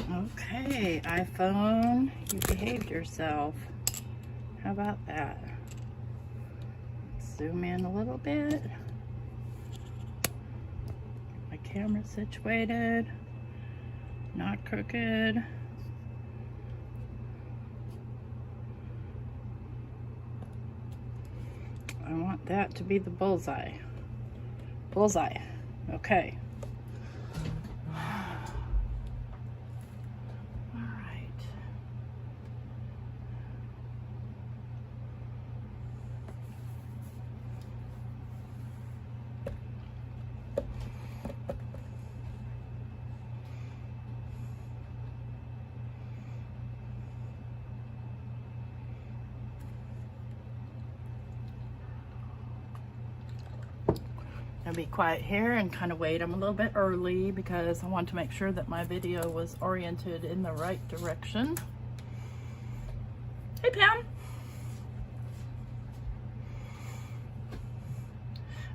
Okay, iPhone, you behaved yourself. How about that? Zoom in a little bit. My camera situated, not crooked. I want that to be the bullseye. Bullseye. Okay. I'll be quiet here and kind of wait. I'm a little bit early because I want to make sure that my video was oriented in the right direction. Hey, Pam.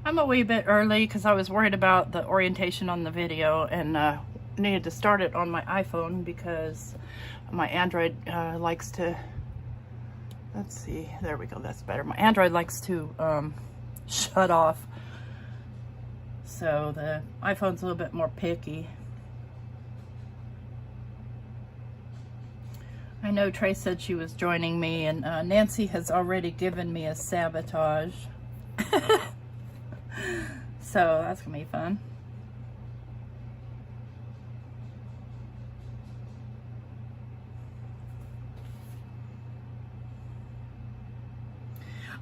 I'm a wee bit early because I was worried about the orientation on the video and needed to start it on my iPhone because my Android likes to, let's see, there we go, that's better. My Android likes to shut off. So the iPhone's a little bit more picky. I know Trace said she was joining me, and Nancy has already given me a sabotage. So that's gonna be fun.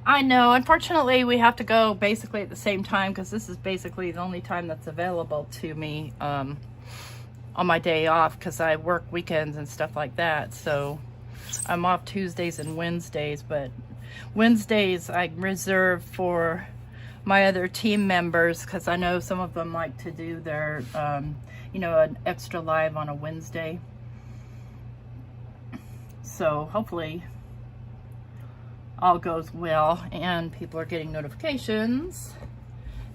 I know, unfortunately we have to go basically at the same time because this is basically the only time that's available to me on my day off because I work weekends and stuff like that. So I'm off Tuesdays and Wednesdays, but Wednesdays I reserve for my other team members because I know some of them like to do their, you know, an extra live on a Wednesday. So hopefully all goes well and people are getting notifications.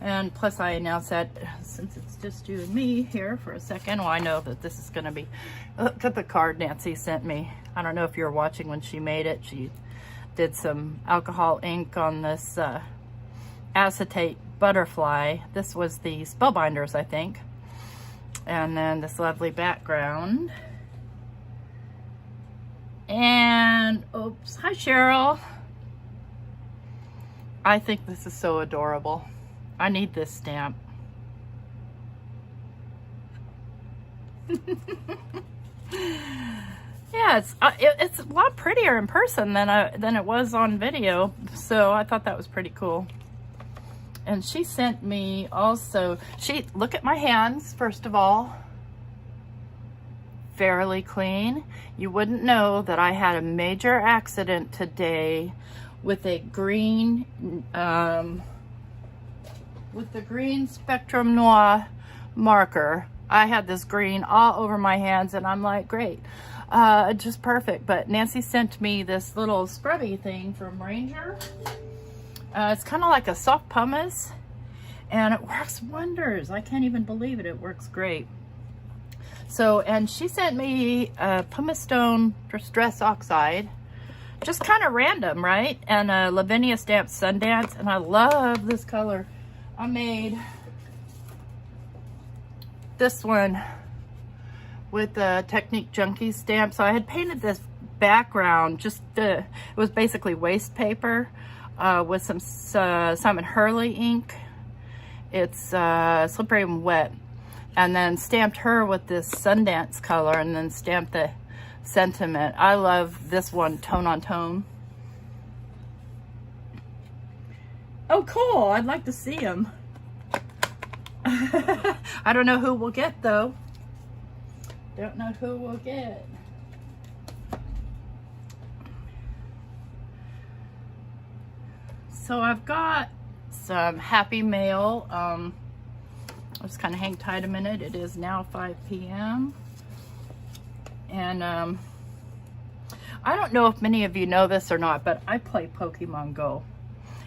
And plus I announced that since it's just you and me here for a second, well, I know that this is going to be, look at the card Nancy sent me. I don't know if you were watching when she made it. She did some alcohol ink on this acetate butterfly. This was the Spellbinders, I think. And then this lovely background. And, oops, hi Cheryl. I think this is so adorable. I need this stamp. Yeah, it's a lot prettier in person than it was on video, so I thought that was pretty cool. And she sent me also, look at my hands first of all. Fairly clean. You wouldn't know that I had a major accident today with a green, with the green Spectrum Noir marker. I had this green all over my hands and I'm like, great, just perfect. But Nancy sent me this little scrubby thing from Ranger. It's kind of like a soft pumice and it works wonders. I can't even believe it. It works great. So, and she sent me a pumice stone distress oxide. Just kind of random, right? And a Lavinia stamp Sundance, and I love this color. I made this one with the Technique Junkie stamp. So I had painted this background, it was basically waste paper with some Simon Hurley ink. It's slippery and wet. And then stamped her with this Sundance color and then stamped the sentiment. I love this one, tone on tone. Oh, cool. I'd like to see them. I don't know who we'll get, though. Don't know who we'll get. So I've got some Happy Mail. I'll just kind of hang tight a minute. It is now 5 p.m. And I don't know if many of you know this or not, but I play Pokemon Go.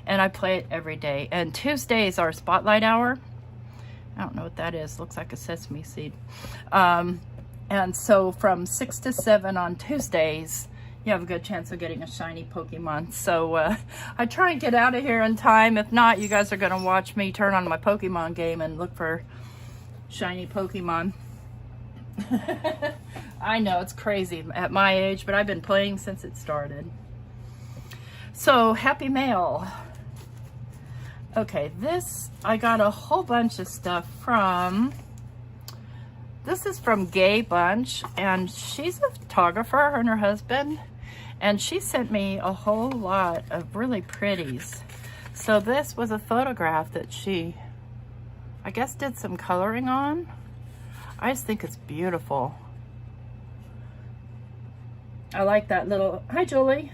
And I play it every day. And Tuesday is our spotlight hour. I don't know what that is. Looks like a sesame seed. And And so from 6 to 7 on Tuesdays, you have a good chance of getting a shiny Pokemon. So I try and get out of here in time. If not, you guys are going to watch me turn on my Pokemon game and look for shiny Pokemon. I know, it's crazy at my age, but I've been playing since it started. So, happy mail. Okay, this, I got a whole bunch of stuff from, this is from Gay Bunch, and she's a photographer, her and her husband, and she sent me a whole lot of really pretties. So this was a photograph that she, I guess, did some coloring on. I just think it's beautiful. I like that little, hi Julie.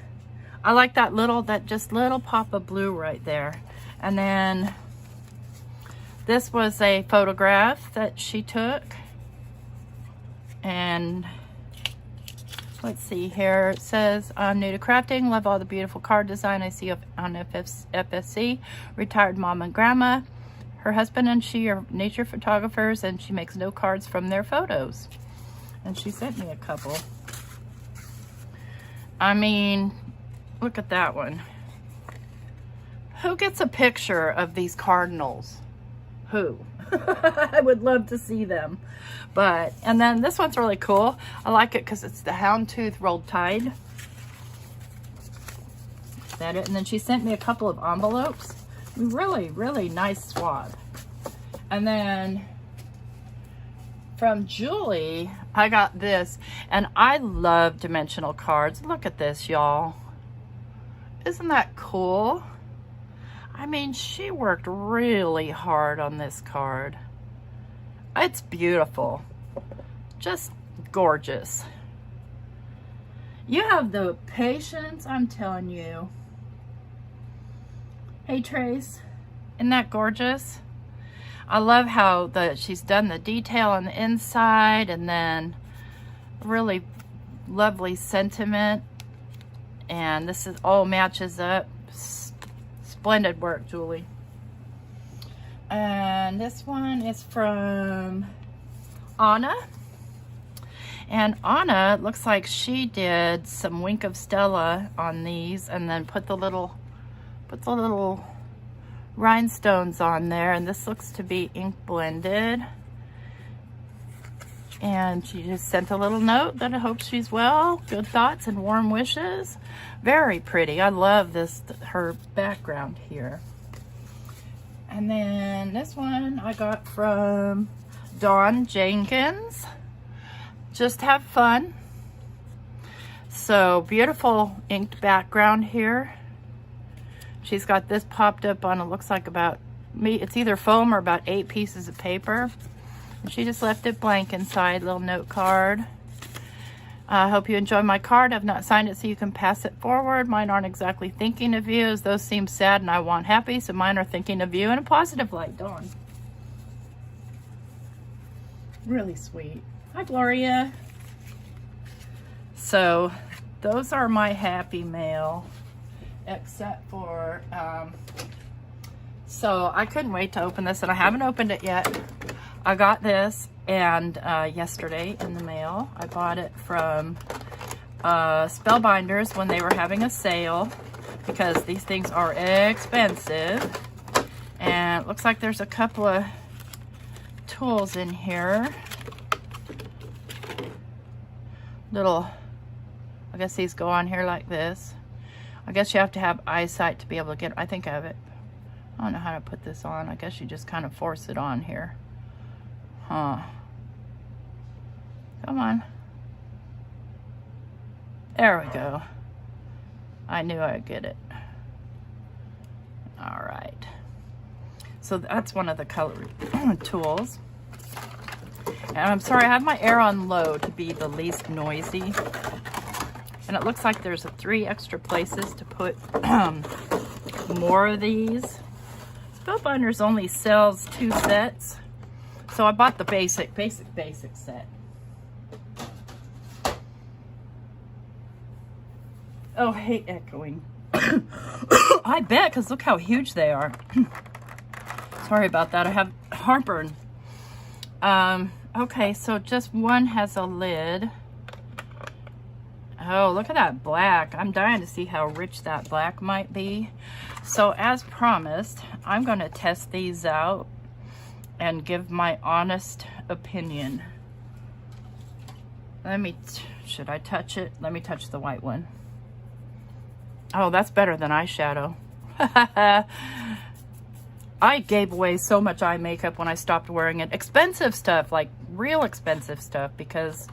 I like that little, just little pop of blue right there. And then this was a photograph that she took. And let's see here. It says, I'm new to crafting. Love all the beautiful card design I see on FSC. Retired mom and grandma. Her husband and she are nature photographers, and she makes note cards from their photos. And she sent me a couple. I mean, look at that one. Who gets a picture of these cardinals? Who? I would love to see them. But, and then this one's really cool. I like it because it's the houndstooth rolled tide. Is that it? And then she sent me a couple of envelopes. Really, really nice swab. And then from Julie, I got this, and I love dimensional cards. Look at this, y'all. Isn't that cool? I mean, she worked really hard on this card. It's beautiful. Just gorgeous. You have the patience, I'm telling you. Hey Trace, isn't that gorgeous? I love how she's done the detail on the inside, and then really lovely sentiment. And this is all matches up. Splendid work, Julie. And this one is from Anna. And Anna, looks like she did some Wink of Stella on these, and then put the little rhinestones on there. And this looks to be ink blended. And she just sent a little note that I hope she's well, good thoughts and warm wishes. Very pretty. I love this, her background here. And then this one I got from Dawn Jenkins. Just have fun. So beautiful inked background here. She's got this popped up on, it looks like about it's either foam or about 8 pieces of paper. And she just left it blank inside, little note card. I hope you enjoy my card. I've not signed it so you can pass it forward. Mine aren't exactly thinking of you, as those seem sad and I want happy, so mine are thinking of you in a positive light. Dawn. Really sweet. Hi, Gloria. So, those are my happy mail, except for, so I couldn't wait to open this, and I haven't opened it yet. I got this and yesterday in the mail. I bought it from Spellbinders when they were having a sale, because these things are expensive. And it looks like there's a couple of tools in here. Little, I guess these go on here like this. I guess you have to have eyesight to be able to get, I think I have it. I don't know how to put this on. I guess you just kind of force it on here. Huh. Come on. There we go. I knew I'd get it. All right. So that's one of the color tools. And I'm sorry, I have my air on low to be the least noisy. And it looks like there's 3 extra places to put more of these. Spellbinders only sells 2 sets. So I bought the basic set. Oh, I hate echoing. I bet, because look how huge they are. Sorry about that. I have heartburn. Okay, so just one has a lid. Oh, look at that black. I'm dying to see how rich that black might be. So as promised, I'm going to test these out and give my honest opinion. Should I touch it? Let me touch the white one. Oh, that's better than eyeshadow. I gave away so much eye makeup when I stopped wearing it. Expensive stuff, like real expensive stuff, because,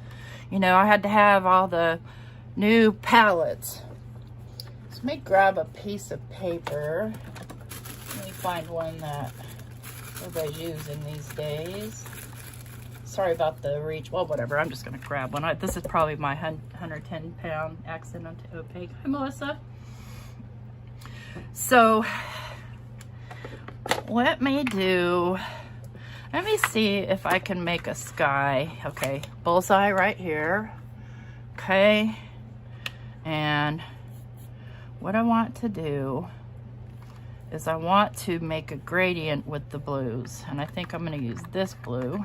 you know, I had to have all the new palettes. So let me grab a piece of paper. Let me find one that everybody's using these days. Sorry about the reach. Well, whatever. I'm just going to grab one. This is probably my 110-pound accent on opaque. Hi, Melissa. So let me see if I can make a sky. Okay, bullseye right here. Okay, and what I want to do is I want to make a gradient with the blues, and I think I'm going to use this blue.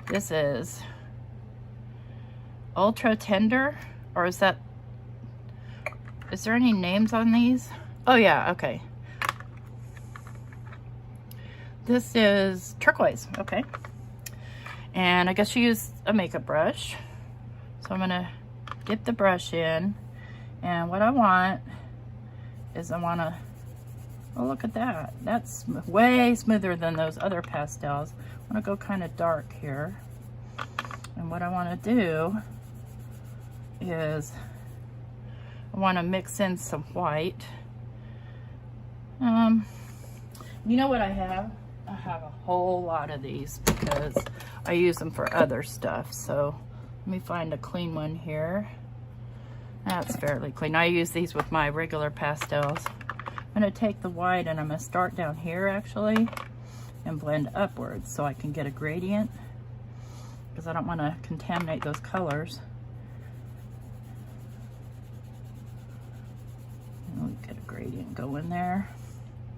This is Ultra Tender, or is there any names on these? Oh yeah, okay. This is turquoise, okay. And I guess you use a makeup brush. So I'm gonna dip the brush in, and what I want is oh, look at that. That's way smoother than those other pastels. I'm gonna go kind of dark here. And what I wanna do is I wanna mix in some white. You know what I have? I have a whole lot of these because I use them for other stuff. So let me find a clean one here. That's fairly clean. I use these with my regular pastels. I'm gonna take the white and I'm gonna start down here actually and blend upwards so I can get a gradient, because I don't want to contaminate those colors. We'll get a gradient going there,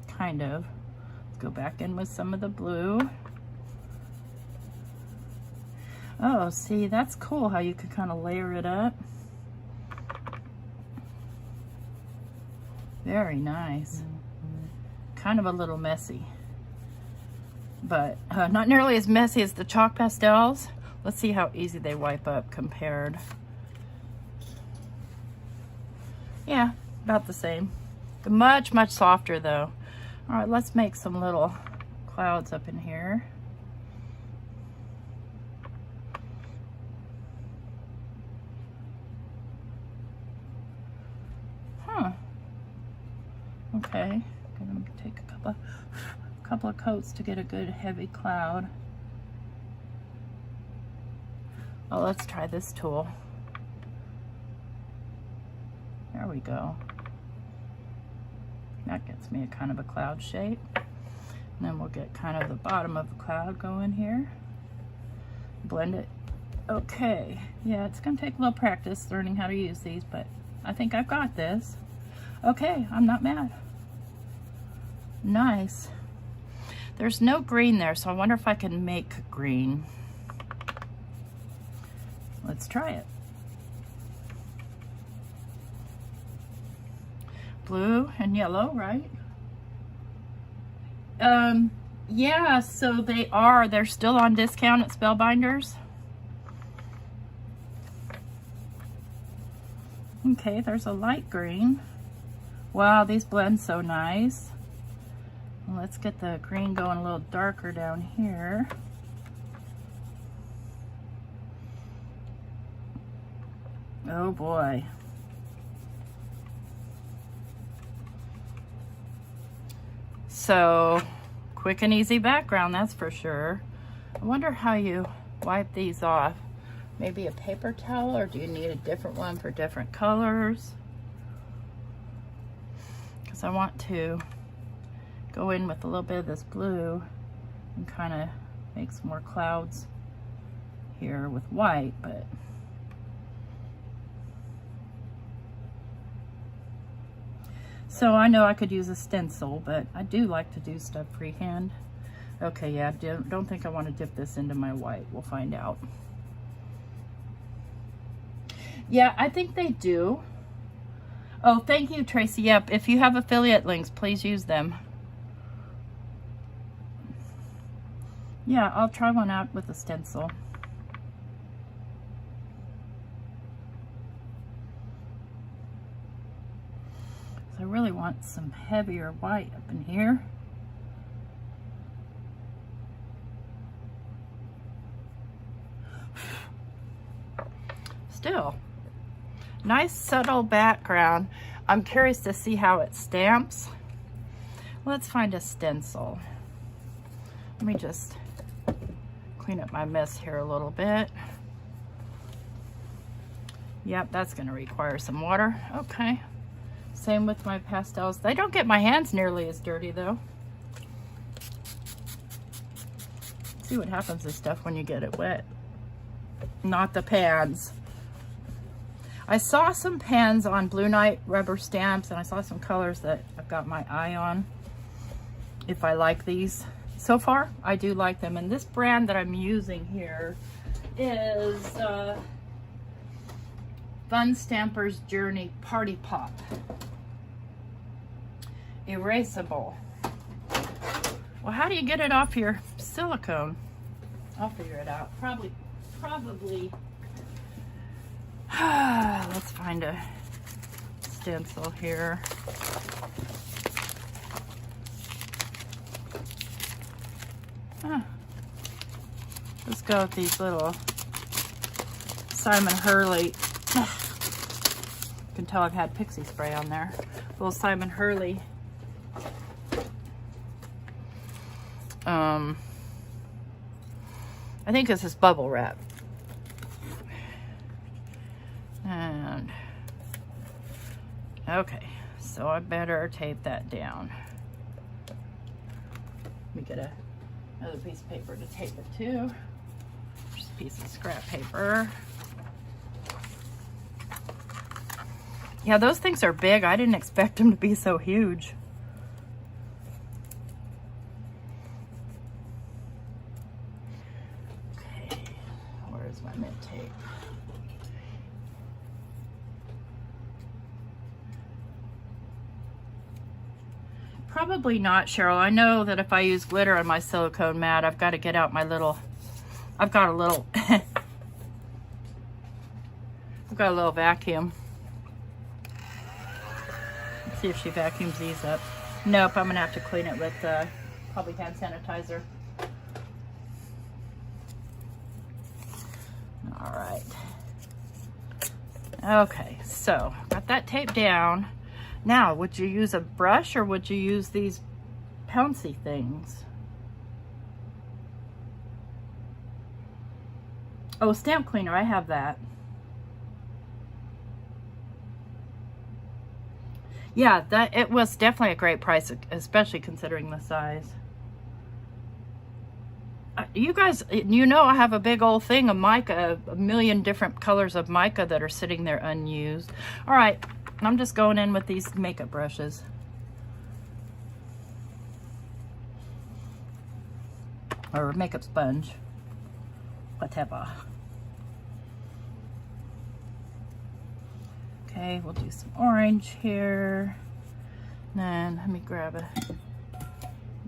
kind of. Let's go back in with some of the blue. Oh, see, that's cool how you could kind of layer it up. Very nice. Kind of a little messy, but not nearly as messy as the chalk pastels. Let's see how easy they wipe up compared. Yeah, about the same. Much, much softer though. All right, let's make some little clouds up in here. Okay, I'm gonna take a couple of coats to get a good heavy cloud. Oh, let's try this tool. There we go. That gets me a kind of a cloud shape. And then we'll get kind of the bottom of the cloud going here. Blend it. Okay, yeah, it's gonna take a little practice learning how to use these, but I think I've got this. Okay, I'm not mad. Nice. There's no green there, so I wonder if I can make green. Let's try it. Blue and yellow, right? Yeah, so they're still on discount at Spellbinders. Okay, there's a light green. Wow, these blend so nice. Let's get the green going a little darker down here. Oh boy. So, quick and easy background, that's for sure. I wonder how you wipe these off. Maybe a paper towel, or do you need a different one for different colors? Because I want to go in with a little bit of this blue and kind of make some more clouds here with white, but so I know I could use a stencil, but I do like to do stuff freehand. Okay, yeah, don't think I want to dip this into my white. We'll find out. Yeah, I think they do. Oh, thank you, Tracy. Yep, if you have affiliate links, please use them. Yeah, I'll try one out with a stencil. So I really want some heavier white up in here. Still, nice subtle background. I'm curious to see how it stamps. Let's find a stencil. Let me just clean up my mess here a little bit. Yep, that's going to require some water. Okay. Same with my pastels. They don't get my hands nearly as dirty though. See what happens to stuff when you get it wet. Not the pans. I saw some pans on Blue Night rubber stamps, and I saw some colors that I've got my eye on. If I like these. So far, I do like them. And this brand that I'm using here is Fun Stampers Journey Party Pop. Erasable. Well, how do you get it off your silicone? I'll figure it out. Probably. Let's find a stencil here. Let's go with these little Simon Hurley. You can tell I've had pixie spray on there. Little Simon Hurley. I think this is bubble wrap. And okay, so I better tape that down. Let me get another piece of paper to tape it to. Just a piece of scrap paper. Yeah, those things are big. I didn't expect them to be so huge. Okay, where's my mint tape? Probably not, Cheryl. I know that if I use glitter on my silicone mat, I've got to get out my little, I've got a little vacuum. Let's see if she vacuums these up. Nope, I'm gonna have to clean it with probably hand sanitizer. All right. Okay, so got that taped down. Now, would you use a brush or would you use these pouncy things? Oh, stamp cleaner, I have that. Yeah, it was definitely a great price, especially considering the size. You guys, you know I have a big old thing of mica, a million different colors of mica that are sitting there unused. All right. I'm just going in with these makeup brushes. Or makeup sponge. Whatever. Okay, we'll do some orange here. Then let me grab a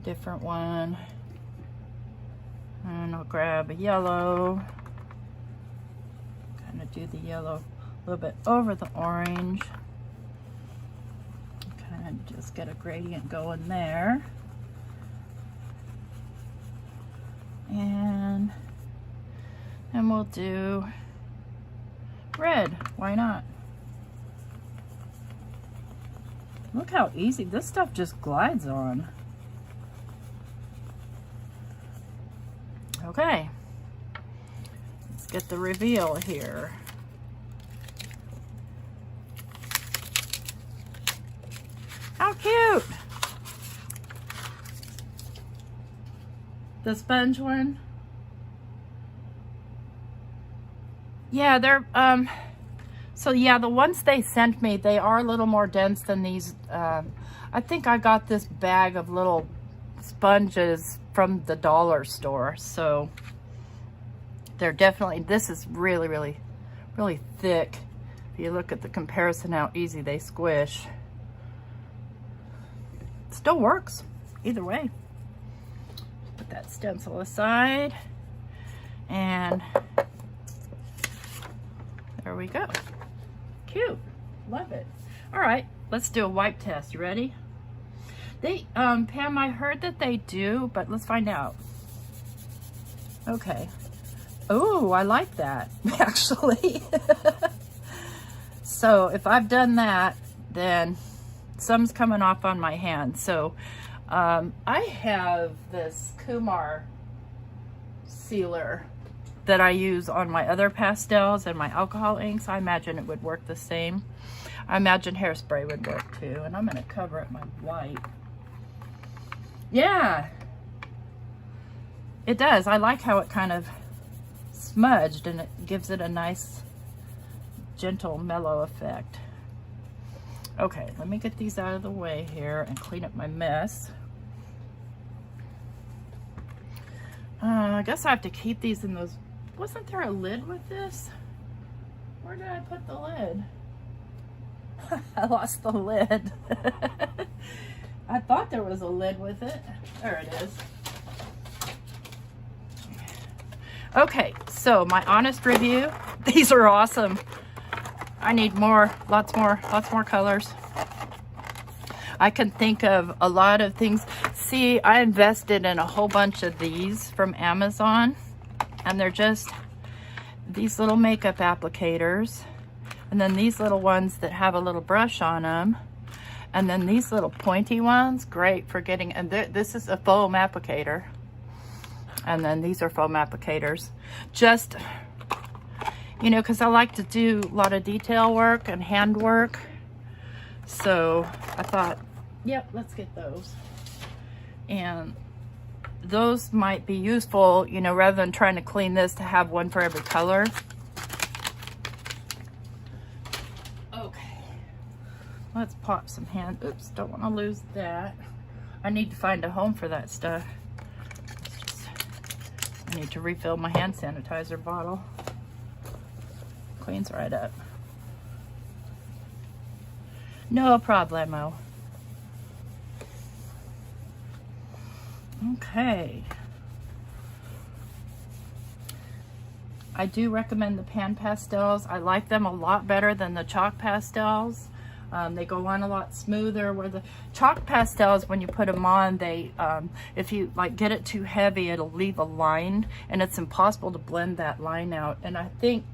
different one. And I'll grab a yellow. Kind of do the yellow a little bit over the orange. And just get a gradient going there. And then we'll do red. Why not? Look how easy. This stuff just glides on. Okay. Let's get the reveal here. How cute! The sponge one. Yeah, they're so yeah, the ones they sent me, they are a little more dense than these. I think I got this bag of little sponges from the dollar store. So they're definitely, this is really, really, really thick. If you look at the comparison, how easy they squish. It still works either way. Put that stencil aside, and there we go. Cute. Love it. All right, let's do a wipe test. You ready? They, Pam, I heard that they do, but let's find out. Okay. Oh, I like that, actually. So if I've done that, then some's coming off on my hand. So I have this Kumar sealer that I use on my other pastels and my alcohol inks. I imagine it would work the same. I imagine hairspray would work too. And I'm going to cover up my white. Yeah, it does. I like how it kind of smudged, and it gives it a nice, gentle, mellow effect. Okay, let me get these out of the way here and clean up my mess. I guess I have to keep these in those. Wasn't there a lid with this? Where did I put the lid? I lost the lid. I thought there was a lid with it. There it is. Okay, so my honest review. These are awesome. I need more, lots more colors. I can think of a lot of things. See, I invested in a whole bunch of these from Amazon, and they're just these little makeup applicators, and then these little ones that have a little brush on them, and then these little pointy ones, great for getting, and this is a foam applicator, and then these are foam applicators. Just, you know, because I like to do a lot of detail work and hand work, so I thought, yep, let's get those. And those might be useful, you know, rather than trying to clean this, to have one for every color. Okay, let's pop some hand. Oops, don't want to lose that. I need to find a home for that stuff. I need to refill my hand sanitizer bottle. Cleans right up. No problemo. Okay. I do recommend the Pan Pastels. I like them a lot better than the chalk pastels. They go on a lot smoother, where the chalk pastels, when you put them on, they if you like get it too heavy, it'll leave a line, and it's impossible to blend that line out. And I think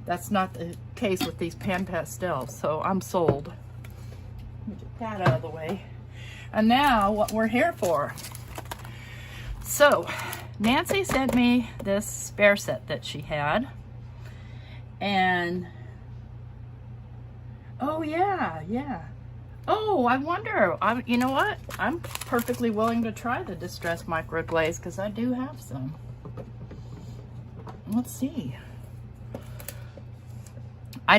that's not the case with these Pan Pastels, so I'm sold. Let me get that out of the way. And now what we're here for. So Nancy sent me this spare set that she had, and oh yeah. Oh, I wonder, you know what? I'm perfectly willing to try the Distress Micro Glaze, because I do have some. Let's see. I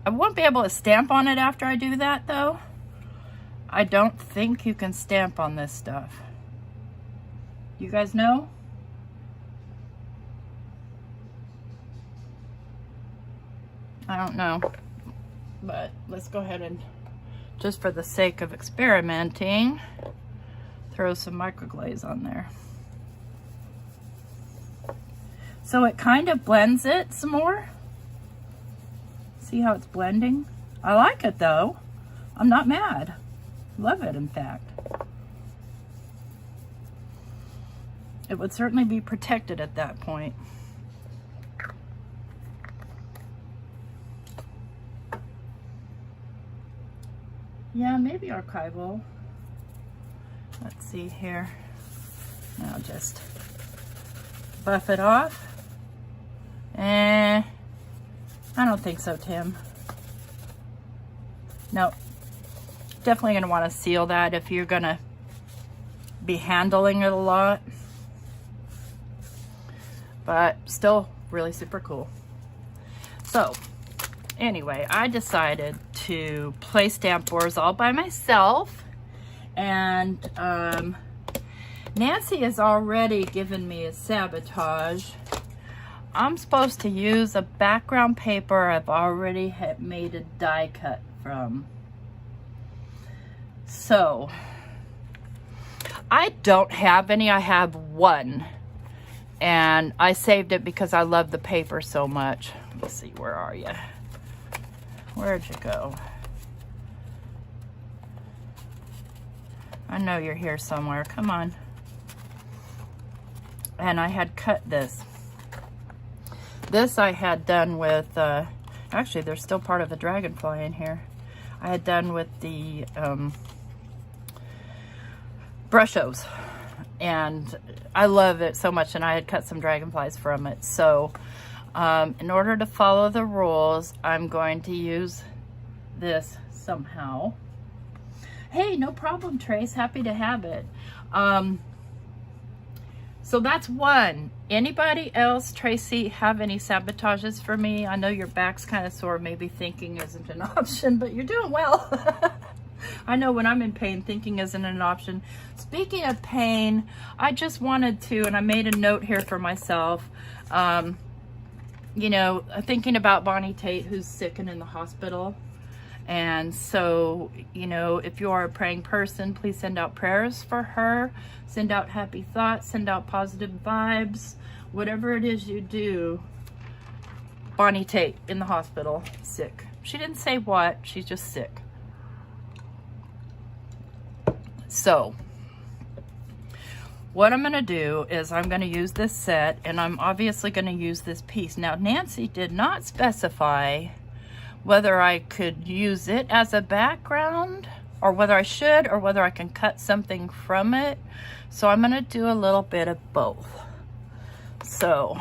won't be able to stamp on it after I do that, though. I don't think you can stamp on this stuff. You guys know? I don't know. But let's go ahead and, just for the sake of experimenting, throw some microglaze on there. So it kind of blends it some more. See how it's blending? I like it though. I'm not mad. Love it, in fact. It would certainly be protected at that point. Yeah, maybe archival. Let's see here. Now just buff it off. I don't think so, Tim. No. Definitely going to want to seal that if you're going to be handling it a lot. But still really super cool. So anyway, I decided to play stamp boards all by myself, and Nancy has already given me a sabotage. I'm supposed to use a background paper I've already made a die cut from. So, I don't have any. I have one. And I saved it because I love the paper so much. Let's see, where are you? Where'd you go? I know you're here somewhere. Come on. And I had cut this. This I had done with, actually there's still part of a dragonfly in here. I had done with the Brushos. And I love it so much, and I had cut some dragonflies from it. So in order to follow the rules, I'm going to use this somehow. Hey, no problem, Trace. Happy to have it. So that's one. Anybody else, Tracy, have any sabotages for me? I know your back's kind of sore, maybe thinking isn't an option, but you're doing well. I know when I'm in pain, thinking isn't an option. Speaking of pain, I just wanted to, and I made a note here for myself, you know, thinking about Bonnie Tate, who's sick and in the hospital. And so, you know, if you are a praying person, please send out prayers for her, send out happy thoughts, send out positive vibes, whatever it is you do. Bonnie Tate in the hospital, sick. She didn't say what, she's just sick. So, what I'm going to do is I'm going to use this set, and I'm obviously going to use this piece. Now, Nancy did not specify whether I could use it as a background, or whether I should, or whether I can cut something from it. So I'm going to do a little bit of both. So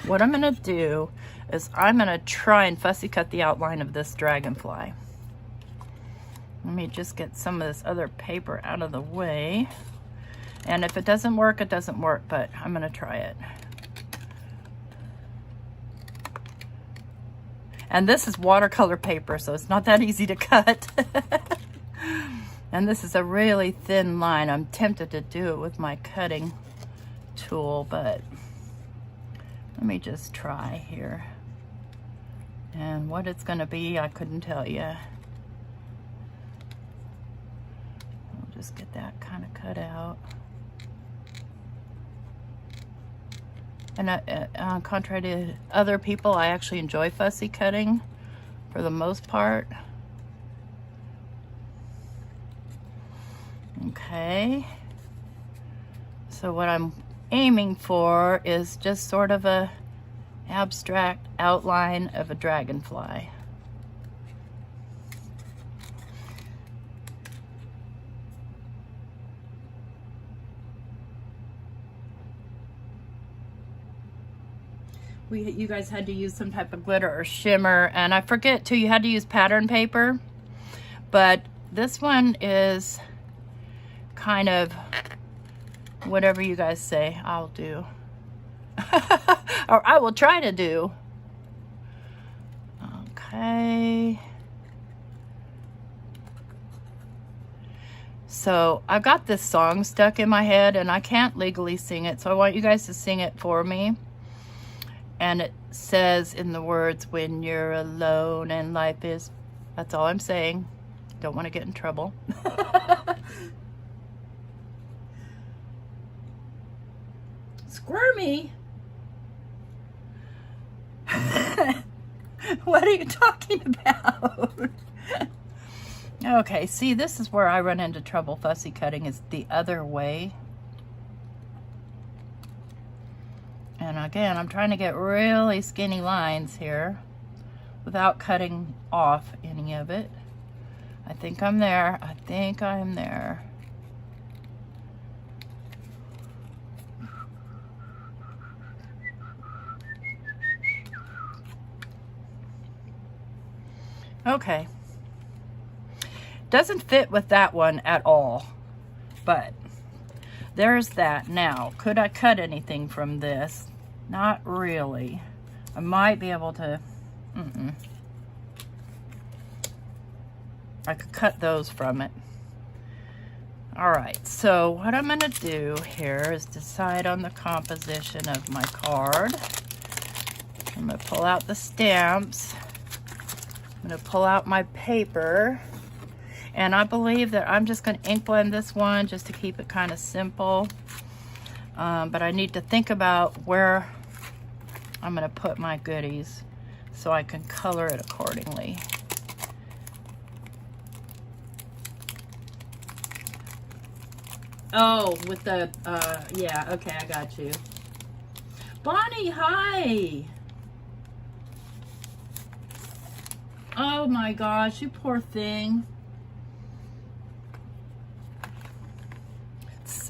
what I'm going to do is I'm going to try and fussy cut the outline of this dragonfly. Let me just get some of this other paper out of the way. And if it doesn't work, it doesn't work, but I'm going to try it. And this is watercolor paper, so it's not that easy to cut. And this is a really thin line. I'm tempted to do it with my cutting tool, but let me just try here. And what it's going to be, I couldn't tell you. I'll just get that kind of cut out. And contrary to other people, I actually enjoy fussy cutting for the most part. Okay. So what I'm aiming for is just sort of a abstract outline of a dragonfly. You guys had to use some type of glitter or shimmer, and I forget too, you had to use pattern paper, but this one is kind of whatever you guys say I'll do. Or I will try to do. Okay. So I've got this song stuck in my head and I can't legally sing it, so I want you guys to sing it for me. And it says in the words, when you're alone and life is, that's all I'm saying. Don't want to get in trouble. Squirmy? What are you talking about? Okay, see, this is where I run into trouble fussy cutting, is the other way. And again, I'm trying to get really skinny lines here without cutting off any of it. I think I'm there. I think I'm there. Okay. Doesn't fit with that one at all, but there's that. Now, could I cut anything from this? Not really. I might be able to, I could cut those from it. All right, so what I'm gonna do here is decide on the composition of my card. I'm gonna pull out the stamps. I'm gonna pull out my paper. And I believe that I'm just gonna ink blend this one just to keep it kind of simple. But I need to think about where I'm gonna put my goodies so I can color it accordingly. Oh, with the, yeah, okay, I got you. Bonnie, hi! Oh my gosh, you poor thing.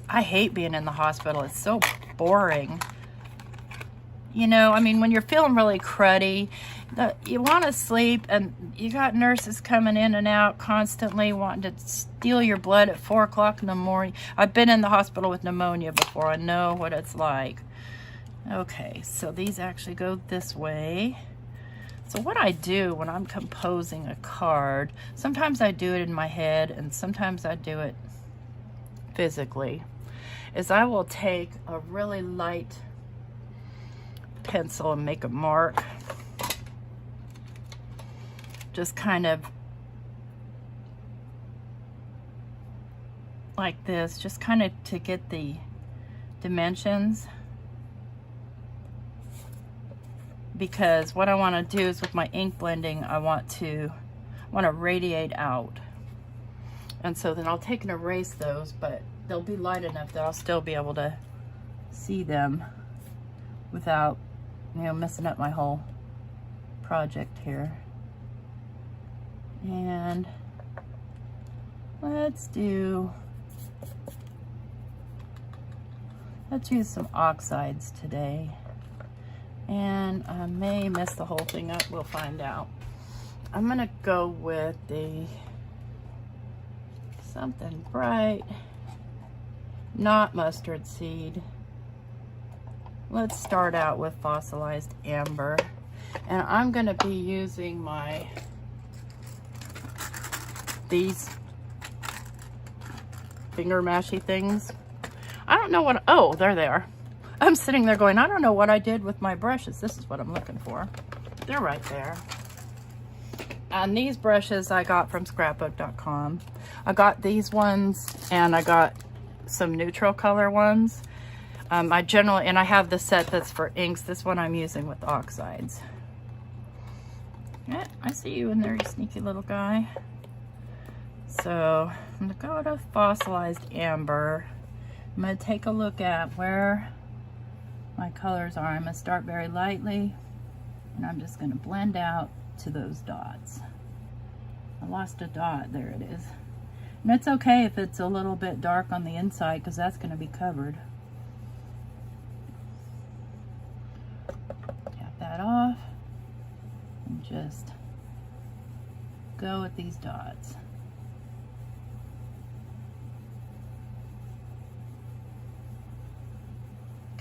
I hate being in the hospital. It's so boring. You know, I mean, when you're feeling really cruddy, you want to sleep, and you got nurses coming in and out constantly wanting to steal your blood at 4 o'clock in the morning. I've been in the hospital with pneumonia before. I know what it's like. Okay, so these actually go this way. So what I do when I'm composing a card, sometimes I do it in my head and sometimes I do it physically, is I will take a really light pencil and make a mark. Just kind of like this, just kind of to get the dimensions. Because what I want to do is with my ink blending, I want to radiate out. And so then I'll take and erase those, but they'll be light enough that I'll still be able to see them without, you know, messing up my whole project here. And let's use some oxides today. And I may mess the whole thing up, we'll find out. I'm gonna go with something bright, not mustard seed. Let's start out with fossilized amber. And I'm gonna be using these finger mashy things. I don't know what, oh, there they are. I'm sitting there going, I don't know what I did with my brushes. This is what I'm looking for. They're right there. And these brushes I got from scrapbook.com. I got these ones and I got some neutral color ones. And I have the set that's for inks. This one I'm using with oxides. Yeah, I see you in there, you sneaky little guy. So I'm gonna go to fossilized amber. I'm gonna take a look at where my colors are. I'm gonna start very lightly and I'm just gonna blend out to those dots. I lost a dot, there it is. And it's okay if it's a little bit dark on the inside because that's gonna be covered. Tap that off and just go with these dots.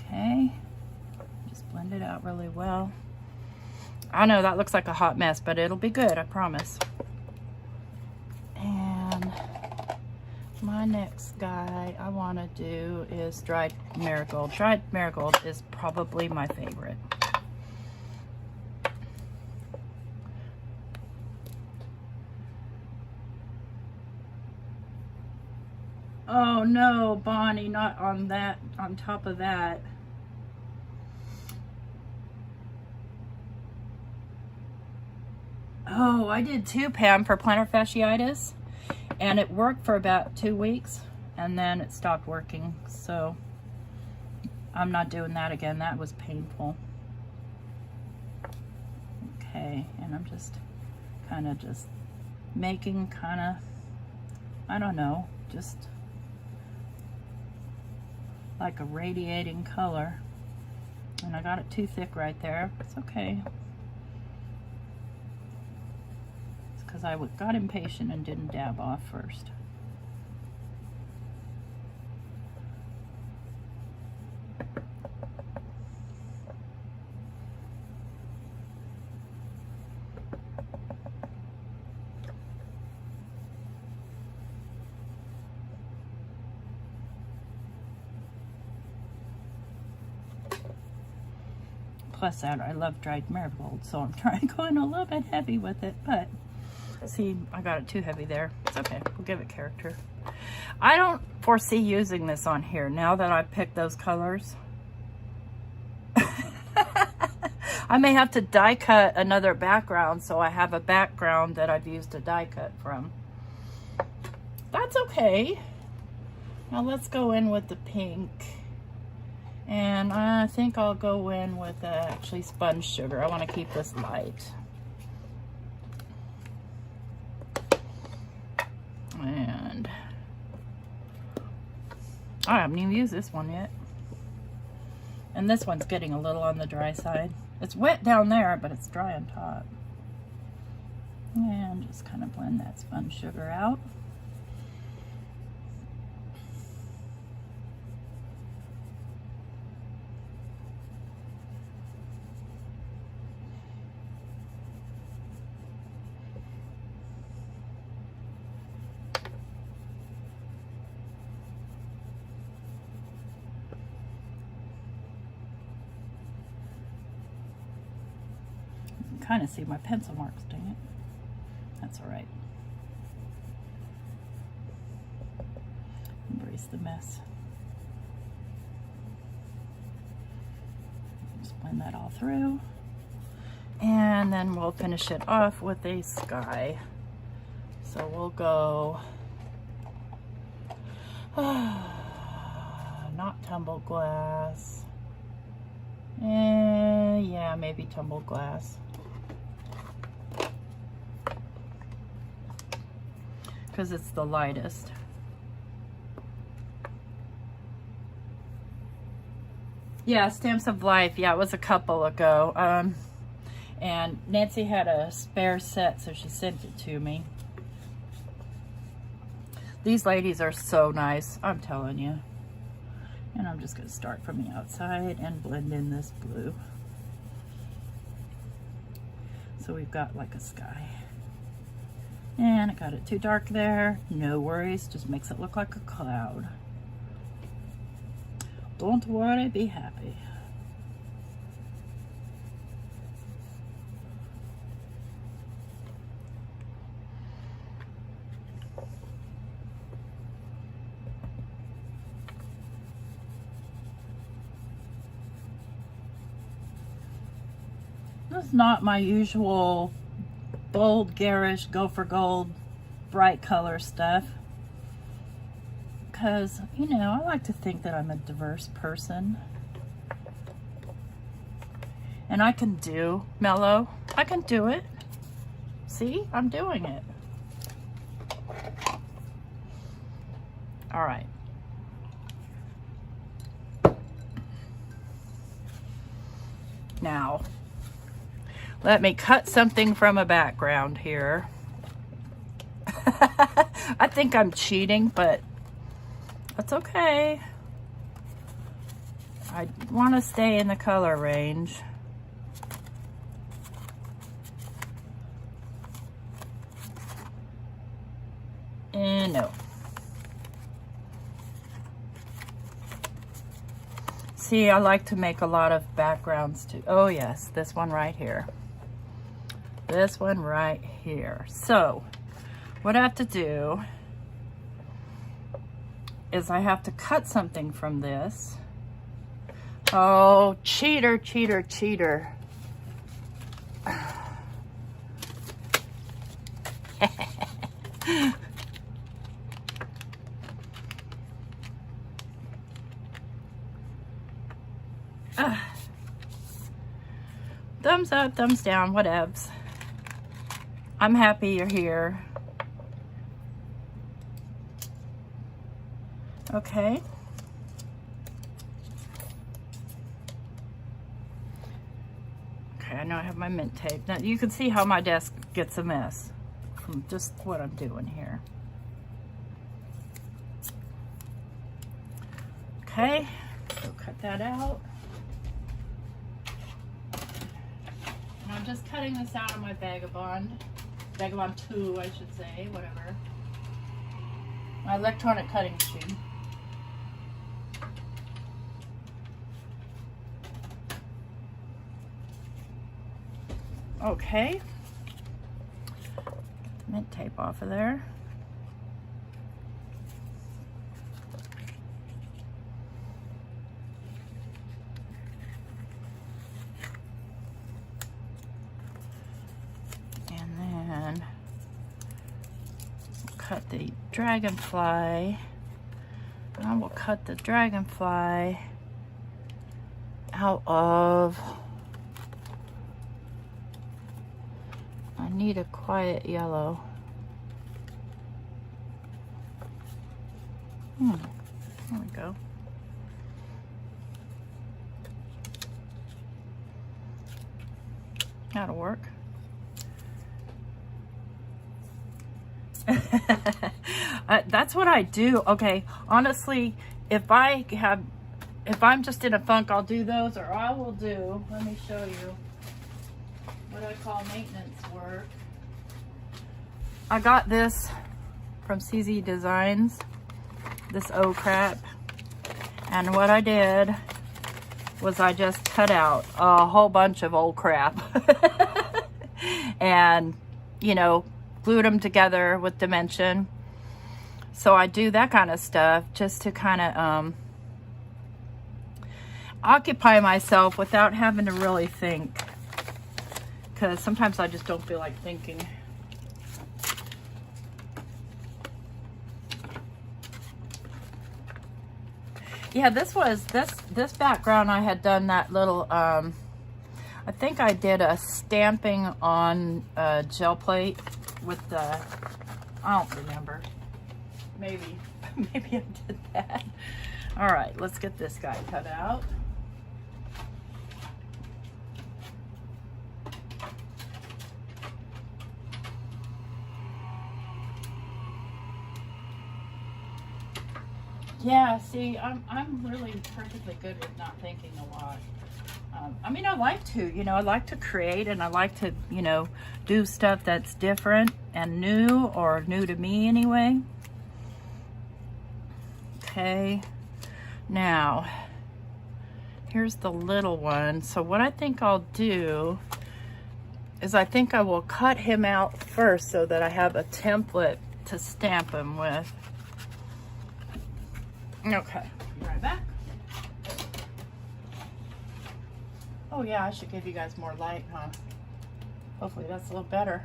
Okay. Blend it out really well. I know that looks like a hot mess, but it'll be good, I promise. And my next guy I want to do is dried marigold. Dried marigold is probably my favorite. Oh no, Bonnie, not on that, on top of that. Oh, I did too, Pam, for plantar fasciitis, and it worked for about 2 weeks, and then it stopped working, so I'm not doing that again. That was painful. Okay, and I'm just kind of just making I don't know, just like a radiating color. And I got it too thick right there. It's okay. Because I got impatient and didn't dab off first. plus that, I love dried marigold, so I'm trying to go in a little bit heavy with it, but see, I got it too heavy there. It's okay, we'll give it character. I don't foresee using this on here now that I've picked those colors. I may have to die cut another background so I have a background that I've used a die cut from. That's okay. Now let's go in with the pink. And I think I'll go in with actually sponge sugar. I want to keep this light. And I haven't even used this one yet. And this one's getting a little on the dry side. It's wet down there, but it's dry on top. And just kind of blend that sponge sugar out. Kind of see my pencil marks, dang it. That's all right. Embrace the mess. Just blend that all through. And then we'll finish it off with a sky. So we'll go, not tumbled glass. Yeah, maybe tumbled glass. Because it's the lightest. Yeah, Stamps of Life. Yeah, it was a couple ago. And Nancy had a spare set, so she sent it to me. These ladies are so nice, I'm telling you. And I'm just going to start from the outside and blend in this blue. So we've got like a sky. And I got it too dark there. No worries, just makes it look like a cloud. Don't worry, be happy. This is not my usual bold, garish, go for gold, bright color stuff. Because, you know, I like to think that I'm a diverse person. And I can do mellow. I can do it. See, I'm doing it. All right. Now, let me cut something from a background here. I think I'm cheating, but that's okay. I want to stay in the color range. And no. See, I like to make a lot of backgrounds too. Oh yes, this one right here. This one right here. So, what I have to do is I have to cut something from this. Oh, cheater, cheater, cheater. Thumbs up, thumbs down, whatevs. I'm happy you're here. Okay. Okay, I know I have my mint tape. Now you can see how my desk gets a mess from just what I'm doing here. Okay, so cut that out. And I'm just cutting this out of my Vagabond 2, I should say, whatever. My electronic cutting machine. Okay. Mint tape off of there. And then we'll cut the dragonfly. I will cut the dragonfly out of, I need a quiet yellow. There we go. That'll work. That's what I do. Okay, honestly, if I'm just in a funk, I'll do those, or I will do, let me show you what I call maintenance work. I got this from CZ Designs, this O crap, and what I did was I just cut out a whole bunch of old crap and, you know, glued them together with dimension. So I do that kind of stuff just to kind of occupy myself without having to really think, because sometimes I just don't feel like thinking. Yeah, this background, I had done that little, I think I did a stamping on a gel plate with the, I don't remember. Maybe I did that. All right, let's get this guy cut out. Yeah, see, I'm really perfectly good with not thinking a lot. I mean, I like to, you know, I like to create, and I like to, you know, do stuff that's different and new, or new to me anyway. Okay, now here's the little one. So what I think I'll do is I think I will cut him out first so that I have a template to stamp him with. Okay, be right back. Oh yeah, I should give you guys more light, huh? Hopefully that's a little better.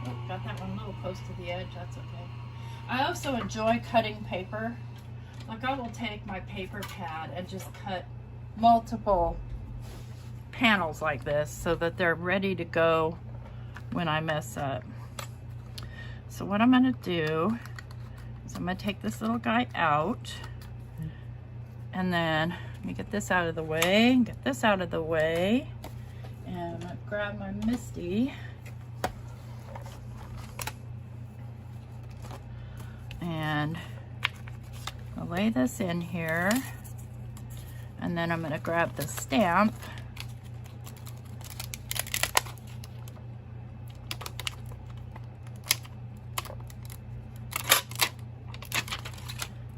Oh, got that one a little close to the edge, that's okay. I also enjoy cutting paper. Like, I will take my paper pad and just cut multiple panels like this so that they're ready to go when I mess up. So what I'm gonna do is I'm gonna take this little guy out, and then let me get this out of the way, get this out of the way, and I'm gonna grab my Misty and I'll lay this in here, and then I'm gonna grab the stamp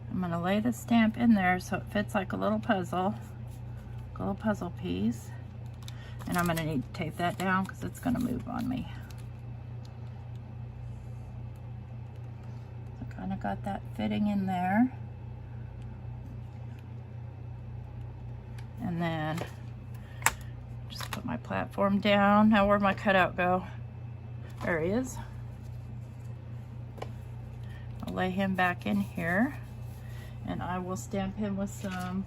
I'm gonna lay the stamp in there so it fits like a little puzzle piece. And I'm gonna need to tape that down because it's gonna move on me. So kind of got that fitting in there. And then just put my platform down. Now where'd my cutout go? There he is. I'll lay him back in here. And I will stamp him with some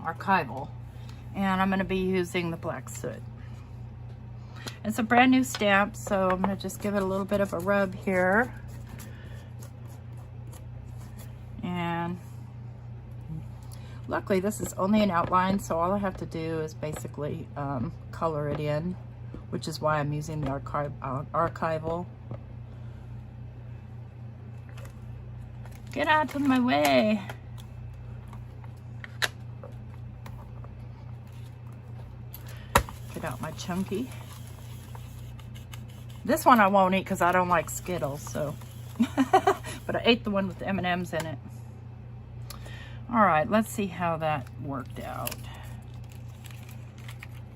archival. And I'm going to be using the black soot. It's a brand new stamp, so I'm going to just give it a little bit of a rub here. And luckily this is only an outline, so all I have to do is basically color it in, which is why I'm using the archival. Get out of my way. Get out my chunky. This one I won't eat because I don't like Skittles, so But I ate the one with the M&Ms in it. All right, let's see how that worked out.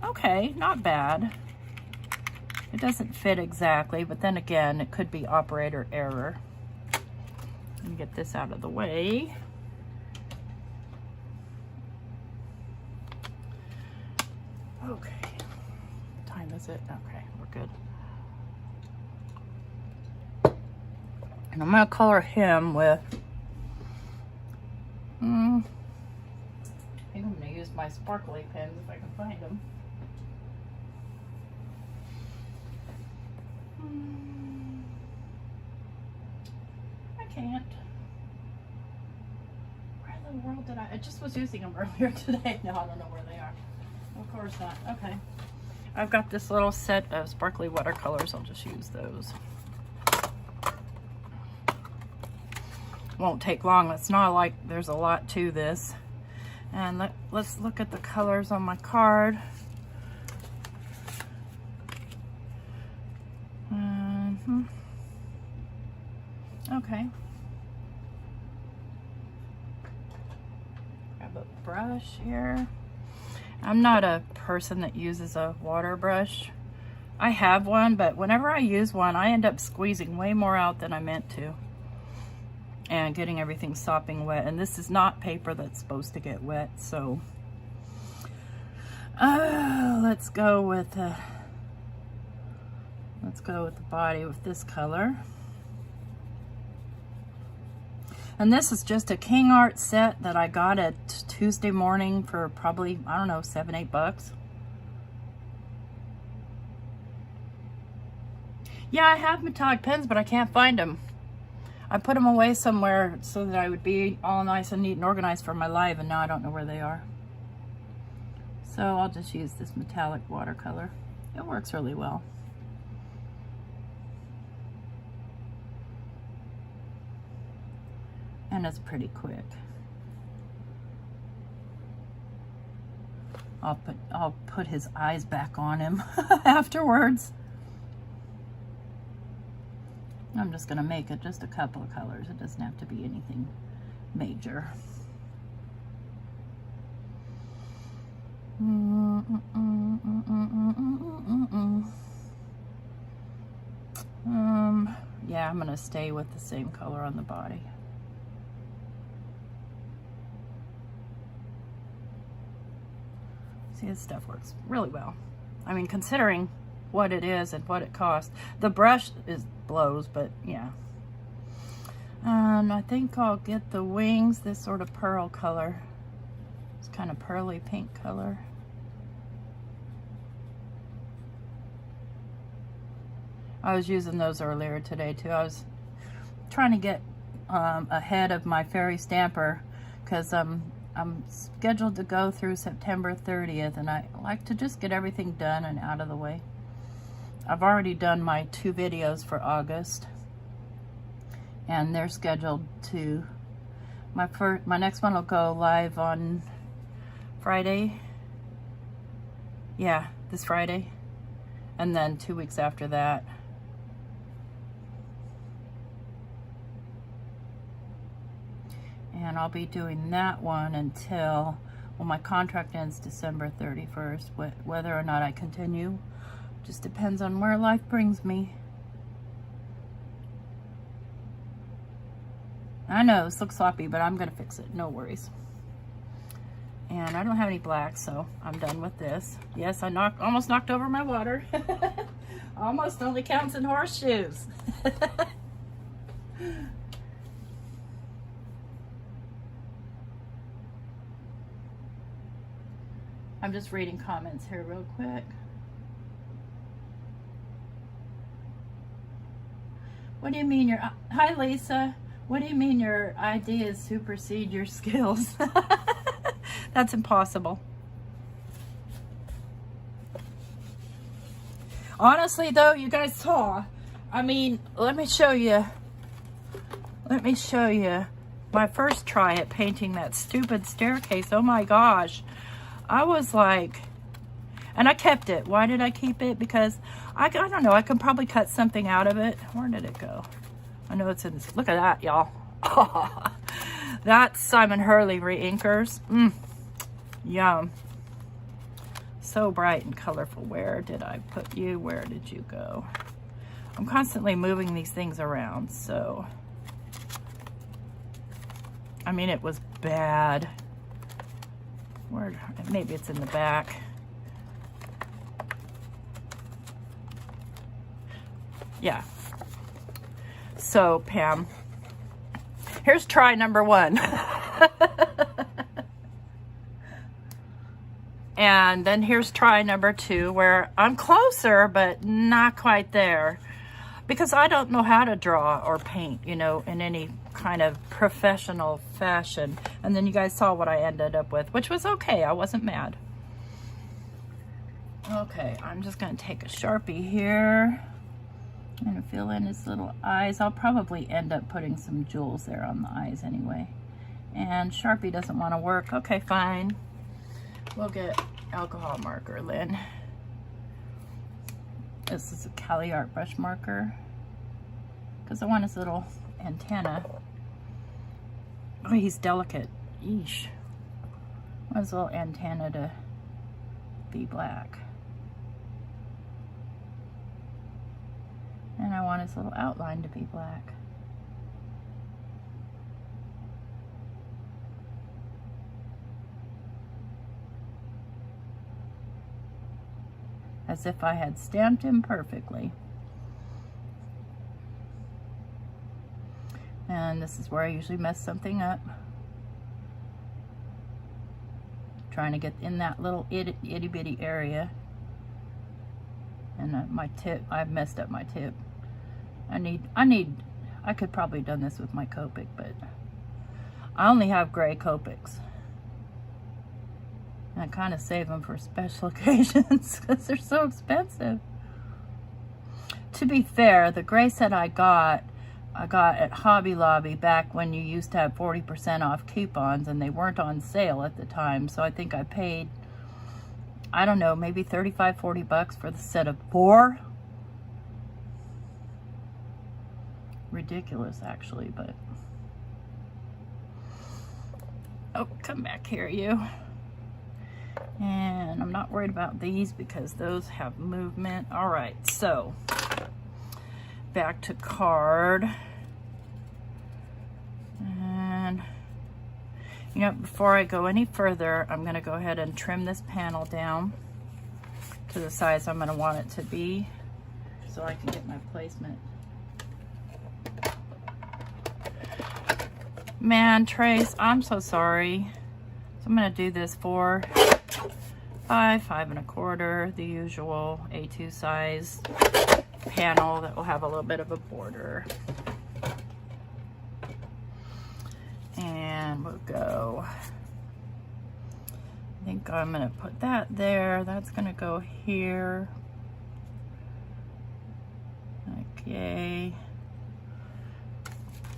Okay, not bad. It doesn't fit exactly, but then again, it could be operator error. Let me get this out of the way. Okay, what time is it? Okay, we're good. And I'm gonna color him with, I think I'm gonna use my sparkly pens if I can find them. I can't. Where in the world did I just was using them earlier today. No, I don't know where they are. Of course not. Okay. I've got this little set of sparkly watercolors. I'll just use those. Won't take long. It's not like there's a lot to this. And let's look at the colors on my card. Okay. Grab a brush here. I'm not a person that uses a water brush. I have one, but whenever I use one, I end up squeezing way more out than I meant to. And getting everything sopping wet. And this is not paper that's supposed to get wet, so let's go with the body with this color. And this is just a King Art set that I got at Tuesday morning for probably, I don't know, $7-8. Yeah, I have metallic pens, but I can't find them. I put them away somewhere so that I would be all nice and neat and organized for my live, and now I don't know where they are. So I'll just use this metallic watercolor. It works really well. And it's pretty quick. I'll put his eyes back on him afterwards. I'm just gonna make it just a couple of colors. It doesn't have to be anything major. Yeah, I'm gonna stay with the same color on the body. See, this stuff works really well. I mean, considering what it is and what it costs. The brush blows, but yeah. And I think I'll get the wings this sort of pearl color. It's kind of pearly pink color. I was using those earlier today too. I was trying to get ahead of my fairy stamper because I'm scheduled to go through September 30th, and I like to just get everything done and out of the way. I've already done my 2 videos for August, and they're scheduled to, my next one will go live on Friday. Yeah, this Friday. And then 2 weeks after that. And I'll be doing that one until, well, my contract ends December 31st. Whether or not I continue just depends on where life brings me. I know this looks sloppy, but I'm gonna fix it, no worries. And I don't have any black, so I'm done with this. Yes, I almost knocked over my water. Almost only counts in horseshoes. I'm just reading comments here real quick. What do you mean your, hi Lisa, what do you mean your ideas supersede your skills? That's impossible. Honestly though, you guys saw, I mean, let me show you my first try at painting that stupid staircase. Oh my gosh. I was like, and I kept it. Why did I keep it? Because I don't know, I could probably cut something out of it. Where did it go? I know it's in this. Look at that, y'all. That's Simon Hurley reinkers. Yum. So bright and colorful. Where did I put you? Where did you go? I'm constantly moving these things around, so. I mean, it was bad. Where, maybe it's in the back. Yeah. So, Pam, here's try number 1. And then here's try number 2, where I'm closer, but not quite there. Because I don't know how to draw or paint, you know, in any kind of professional fashion. And then you guys saw what I ended up with, which was okay. I wasn't mad. Okay, I'm just going to take a Sharpie here. I'm going to fill in his little eyes. I'll probably end up putting some jewels there on the eyes anyway. And Sharpie doesn't want to work. Okay, fine. We'll get alcohol marker, Lynn. This is a Cali Art brush marker. Because I want his little antenna. Oh, he's delicate. Yeesh. I want his little antenna to be black. And I want his little outline to be black. As if I had stamped him perfectly. And this is where I usually mess something up. Trying to get in that little itty bitty area. And my tip, I've messed up my tip. I could probably have done this with my Copic, but I only have gray Copics. And I kind of save them for special occasions because they're so expensive. To be fair, the gray set I got at Hobby Lobby back when you used to have 40% off coupons and they weren't on sale at the time. So I think I paid, I don't know, maybe 35, 40 bucks for the set of 4. Ridiculous, actually, but. Oh, come back here, you. And I'm not worried about these because those have movement. All right, so back to card. And, you know, before I go any further, I'm going to go ahead and trim this panel down to the size I'm going to want it to be so I can get my placement. Man, Trace, I'm so sorry. So I'm going to do this for 5, 5 1/4, the usual A2 size panel that will have a little bit of a border. And we'll go, I think I'm going to put that there. That's going to go here. Okay.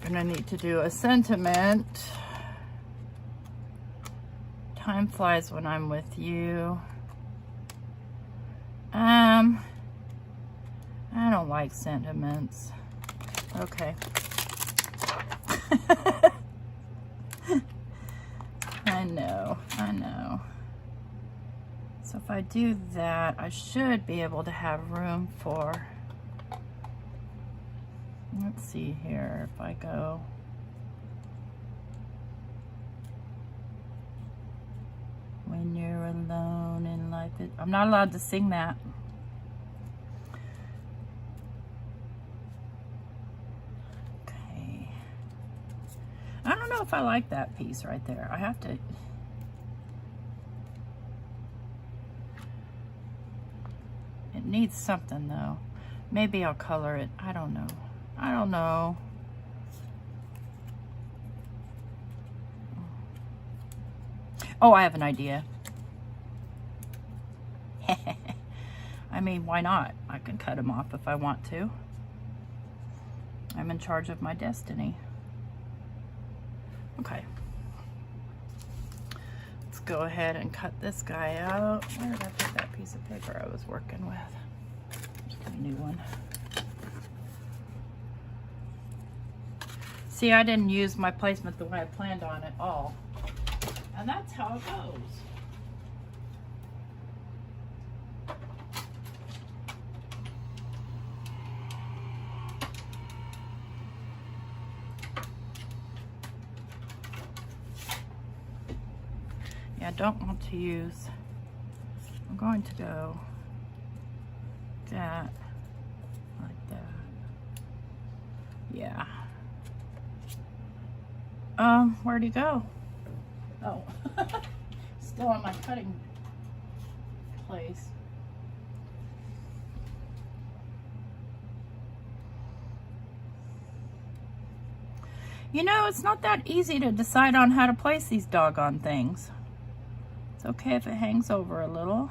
Gonna need to do a sentiment. Time flies when I'm with you. I don't like sentiments. Okay. I know. So if I do that, I should be able to have room for, let's see here, if I go, when you're alone in life, I'm not allowed to sing that. Okay. I don't know if I like that piece right there. I have to, it needs something though. Maybe I'll color it. I don't know. Oh, I have an idea. I mean, why not? I can cut them off if I want to. I'm in charge of my destiny. Okay. Let's go ahead and cut this guy out. Where did I put that piece of paper I was working with? Just get a new one. See, I didn't use my placement the way I planned on at all. And that's how it goes. Yeah, I don't want to use, I'm going to go that, like that. Yeah. Where'd he go? Oh, still on my cutting place. You know, it's not that easy to decide on how to place these doggone things. It's okay if it hangs over a little.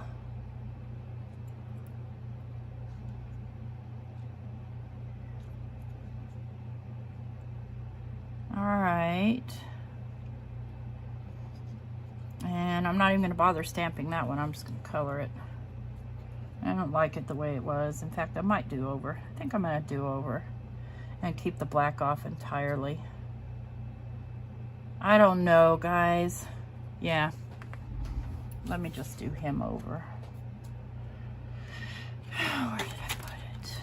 All right. And I'm not even going to bother stamping that one. I'm just going to color it. I don't like it the way it was. In fact, I might do over. I think I'm going to do over and keep the black off entirely. I don't know, guys. Yeah. Let me just do him over. Where did I put it?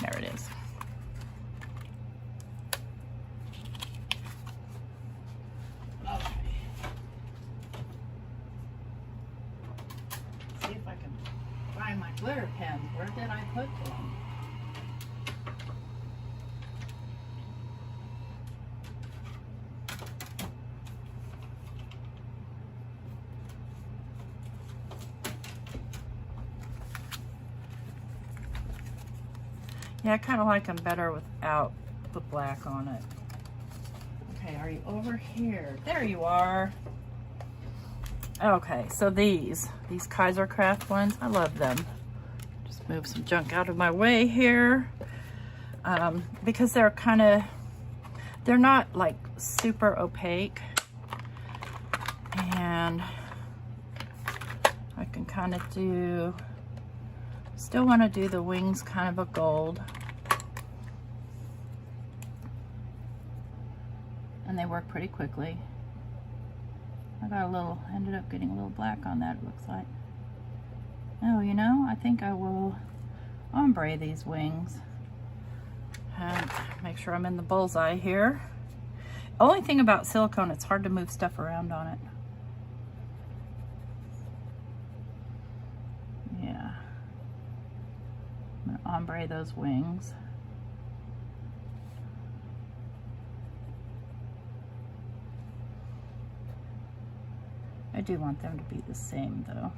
There it is. Okay. See if I can find my glitter pens. Where did I put them? Yeah, I kind of like them better without the black on it. Okay, are you over here? There you are. Okay, so these Kaisercraft ones, I love them. Just move some junk out of my way here. Because they're they're not like super opaque. And I can kind of do, still want to do the wings kind of a gold. And they work pretty quickly. I got a little, ended up getting a little black on that, it looks like. Oh, you know, I think I will ombre these wings. And make sure I'm in the bullseye here. Only thing about silicone, it's hard to move stuff around on it. Yeah. I'm gonna ombre those wings. I do want them to be the same though.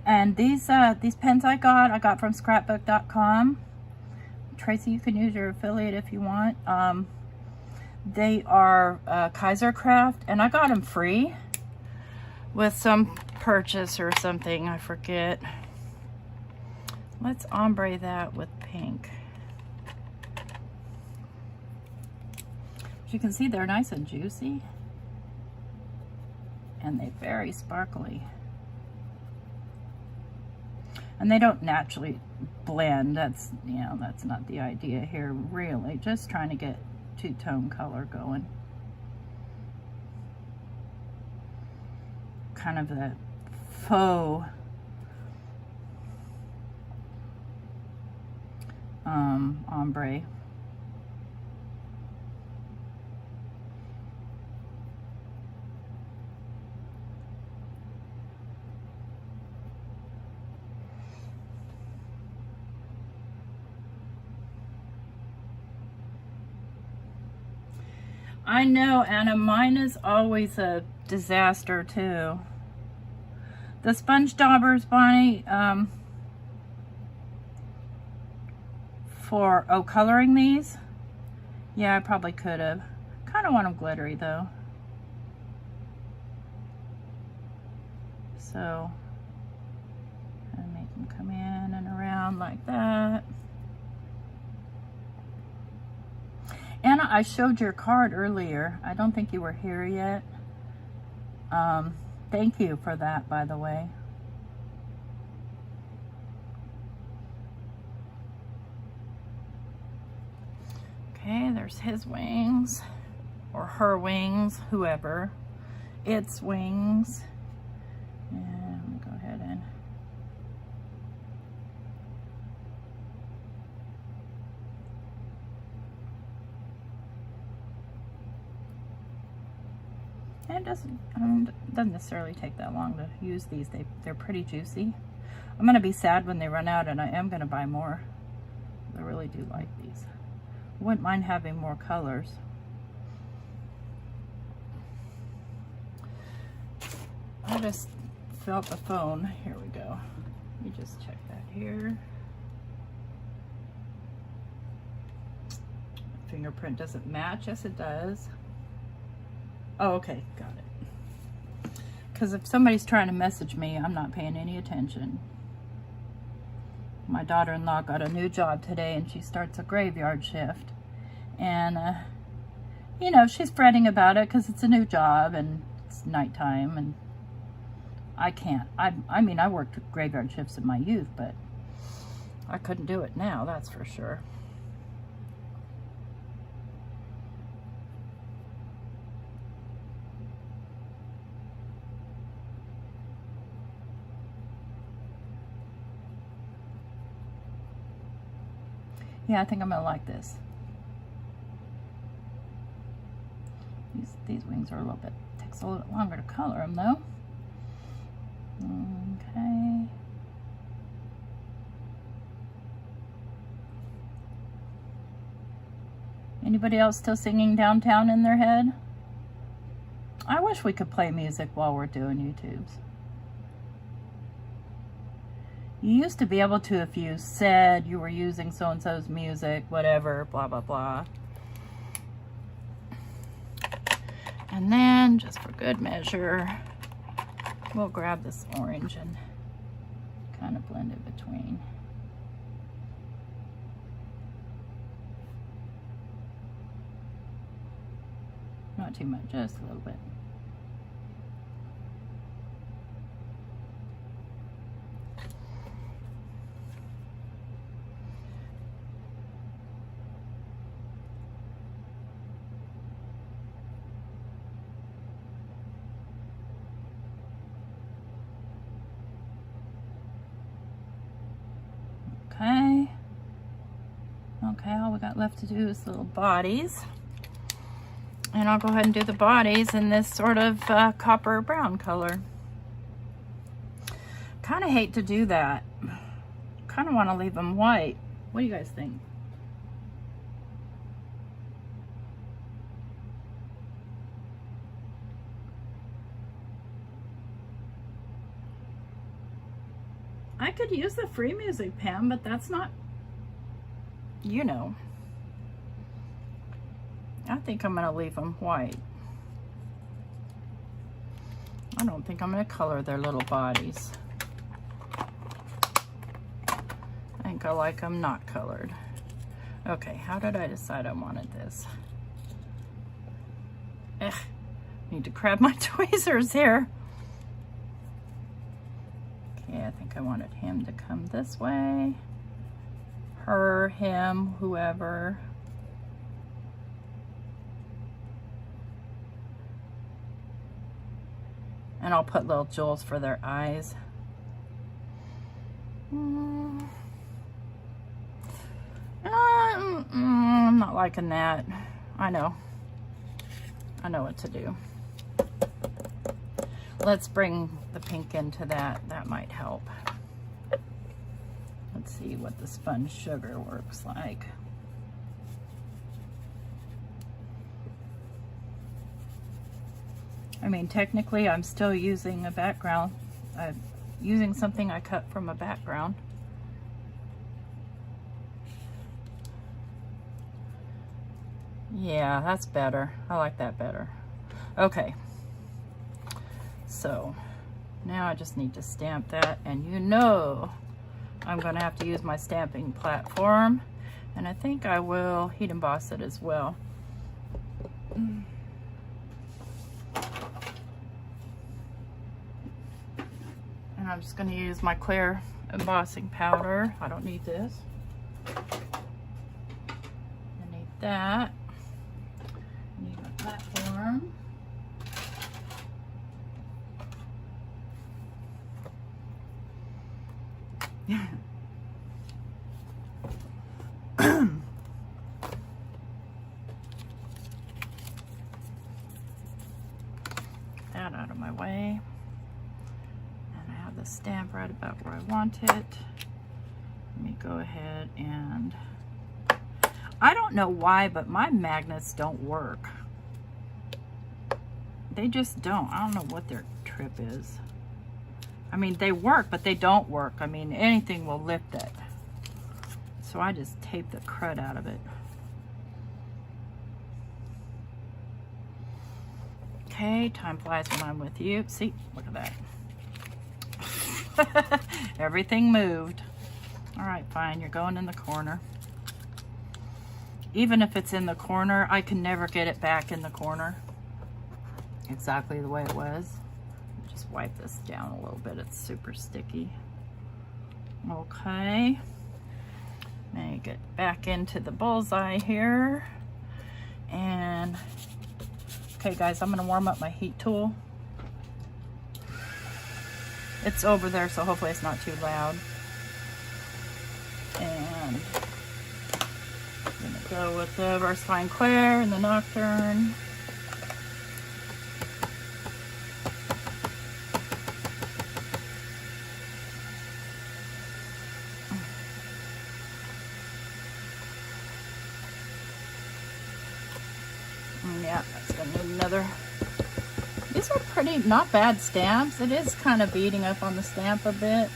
And these pens I got from scrapbook.com. Tracy, you can use your affiliate if you want. They are Kaisercraft, and I got them free with some purchase or something, I forget. Let's ombre that with pink. As you can see, they're nice and juicy, and they're very sparkly. And they don't naturally blend. That's, you know, that's not the idea here, really. Just trying to get two-tone color going. Kind of the faux ombre. I know, Anna, mine is always a disaster too. The sponge daubers, Bonnie, for, oh, coloring these? Yeah, I probably could have. Kind of want them glittery though. So, around like that. Anna, I showed your card earlier. I don't think you were here yet. Thank you for that, by the way. Okay, there's his wings, or her wings, whoever. Its wings. And I'm gonna go ahead and it doesn't necessarily take that long to use these. They're pretty juicy. I'm gonna be sad when they run out, and I am gonna buy more. I really do like these. I wouldn't mind having more colors. I just felt the phone. Here we go. Let me just check that here. Fingerprint doesn't match. Yes, it does. Oh, okay, got it. Because if somebody's trying to message me, I'm not paying any attention. My daughter-in-law got a new job today, and she starts a graveyard shift. And, you know, she's fretting about it because it's a new job and it's nighttime, and I can't. I mean, I worked graveyard shifts in my youth, but I couldn't do it now, that's for sure. Yeah, I think I'm gonna like this. These wings are a little bit, takes a little bit longer to color them though. Okay. Anybody else still singing Downtown in their head? I wish we could play music while we're doing YouTubes. You used to be able to if you said you were using so-and-so's music, whatever, blah, blah, blah. And then, just for good measure, we'll grab this orange and kind of blend it between. Not too much, just a little bit. Okay, all we got left to do is little bodies. And I'll go ahead and do the bodies in this sort of copper brown color. Kind of hate to do that. Kind of want to leave them white. What do you guys think? I could use the free music pen, but that's not, you know. I think I'm gonna leave them white. I don't think I'm gonna color their little bodies. I think I like them not colored. Okay, how did I decide I wanted this? Need to grab my tweezers here. Okay, I think I wanted him to come this way. Her, him, whoever. And I'll put little jewels for their eyes. I'm not liking that. I know what to do. Let's bring the pink into that. That might help. Let's see what the sponge sugar works like. I mean, technically, I'm still using a background. I'm using something I cut from a background. Yeah, that's better. I like that better. Okay. So, now I just need to stamp that, and you know I'm going to have to use my stamping platform, and I think I will heat emboss it as well. And I'm just going to use my clear embossing powder. I don't need this. I need that. I need my platform. That out of my way. And I have the stamp right about where I want it. Let me go ahead and... I don't know why, but my magnets don't work. They just don't. I don't know what their trip is. I mean, they work, but they don't work. I mean, anything will lift it. So I just tape the crud out of it. Okay, time flies when I'm with you. See, look at that. Everything moved. All right, fine, you're going in the corner. Even if it's in the corner, I can never get it back in the corner exactly the way it was. Just wipe this down a little bit. It's super sticky. Okay. Now you get back into the bullseye here. And, okay guys, I'm gonna warm up my heat tool. It's over there, so hopefully it's not too loud. And I'm gonna go with the VersaFine Clair and the Nocturne. Yeah, that's gonna need another. These are pretty, not bad stamps. It is kind of beating up on the stamp a bit.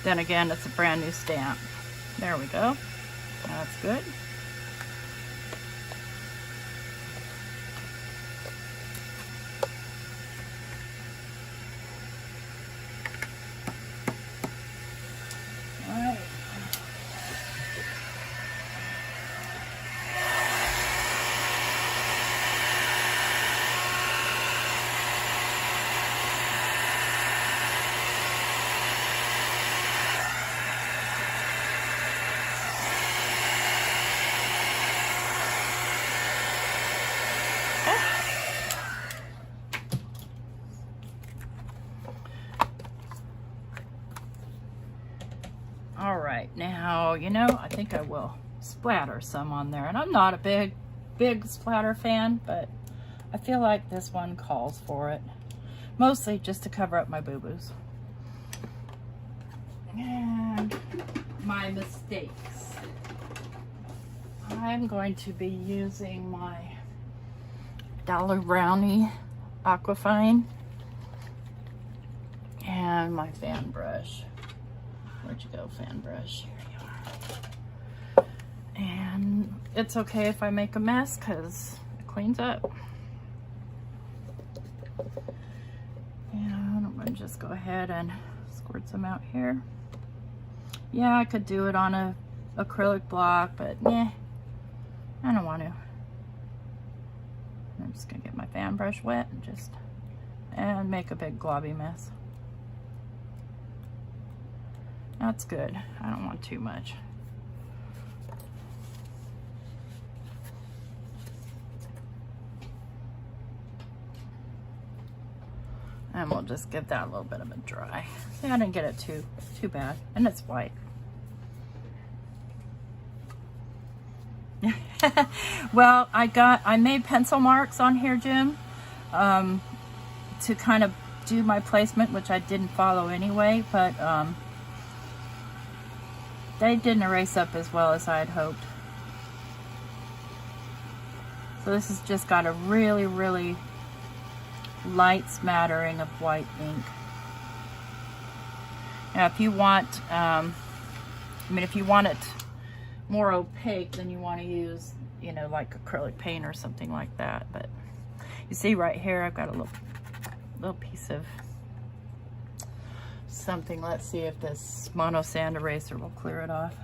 Then again, it's a brand new stamp. There we go. That's good. All right, now, you know, I think I will splatter some on there. And I'm not a big splatter fan, but I feel like this one calls for it. Mostly just to cover up my boo-boos. And my mistakes. I'm going to be using my Dollar Brownie Aquafine and my fan brush. Where'd you go, fan brush? Here you are. And it's okay if I make a mess because it cleans up. And I'm going to just go ahead and squirt some out here. Yeah, I could do it on a acrylic block, but nah, I don't want to. I'm just going to get my fan brush wet and make a big globby mess. That's good. I don't want too much. And we'll just give that a little bit of a dry. See, I didn't get it too bad. And it's white. Well, I made pencil marks on here, Jim, to kind of do my placement, which I didn't follow anyway, but they didn't erase up as well as I had hoped. So this has just got a really, really light smattering of white ink. Now, if you want, if you want it more opaque, then you want to use, you know, like acrylic paint or something like that. But you see right here, I've got a little little piece of something. Let's see if this mono sand eraser will clear it off.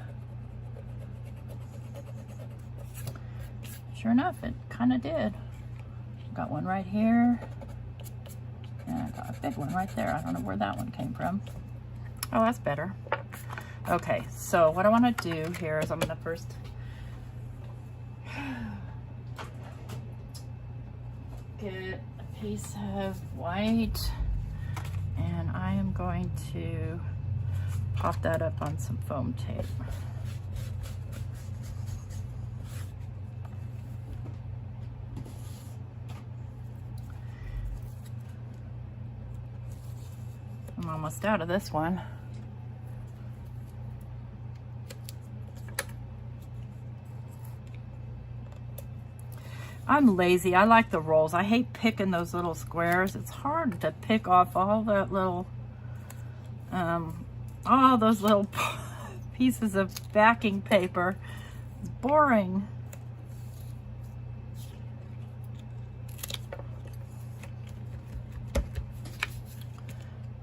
Sure enough, it kind of did. Got one right here, and I got a big one right there. I don't know where that one came from. Oh, that's better. Okay, so what I want to do here is I'm going to first get a piece of white, and I am going to pop that up on some foam tape. I'm almost out of this one. I'm lazy. I like the rolls. I hate picking those little squares. It's hard to pick off all that little, all those little pieces of backing paper. It's boring.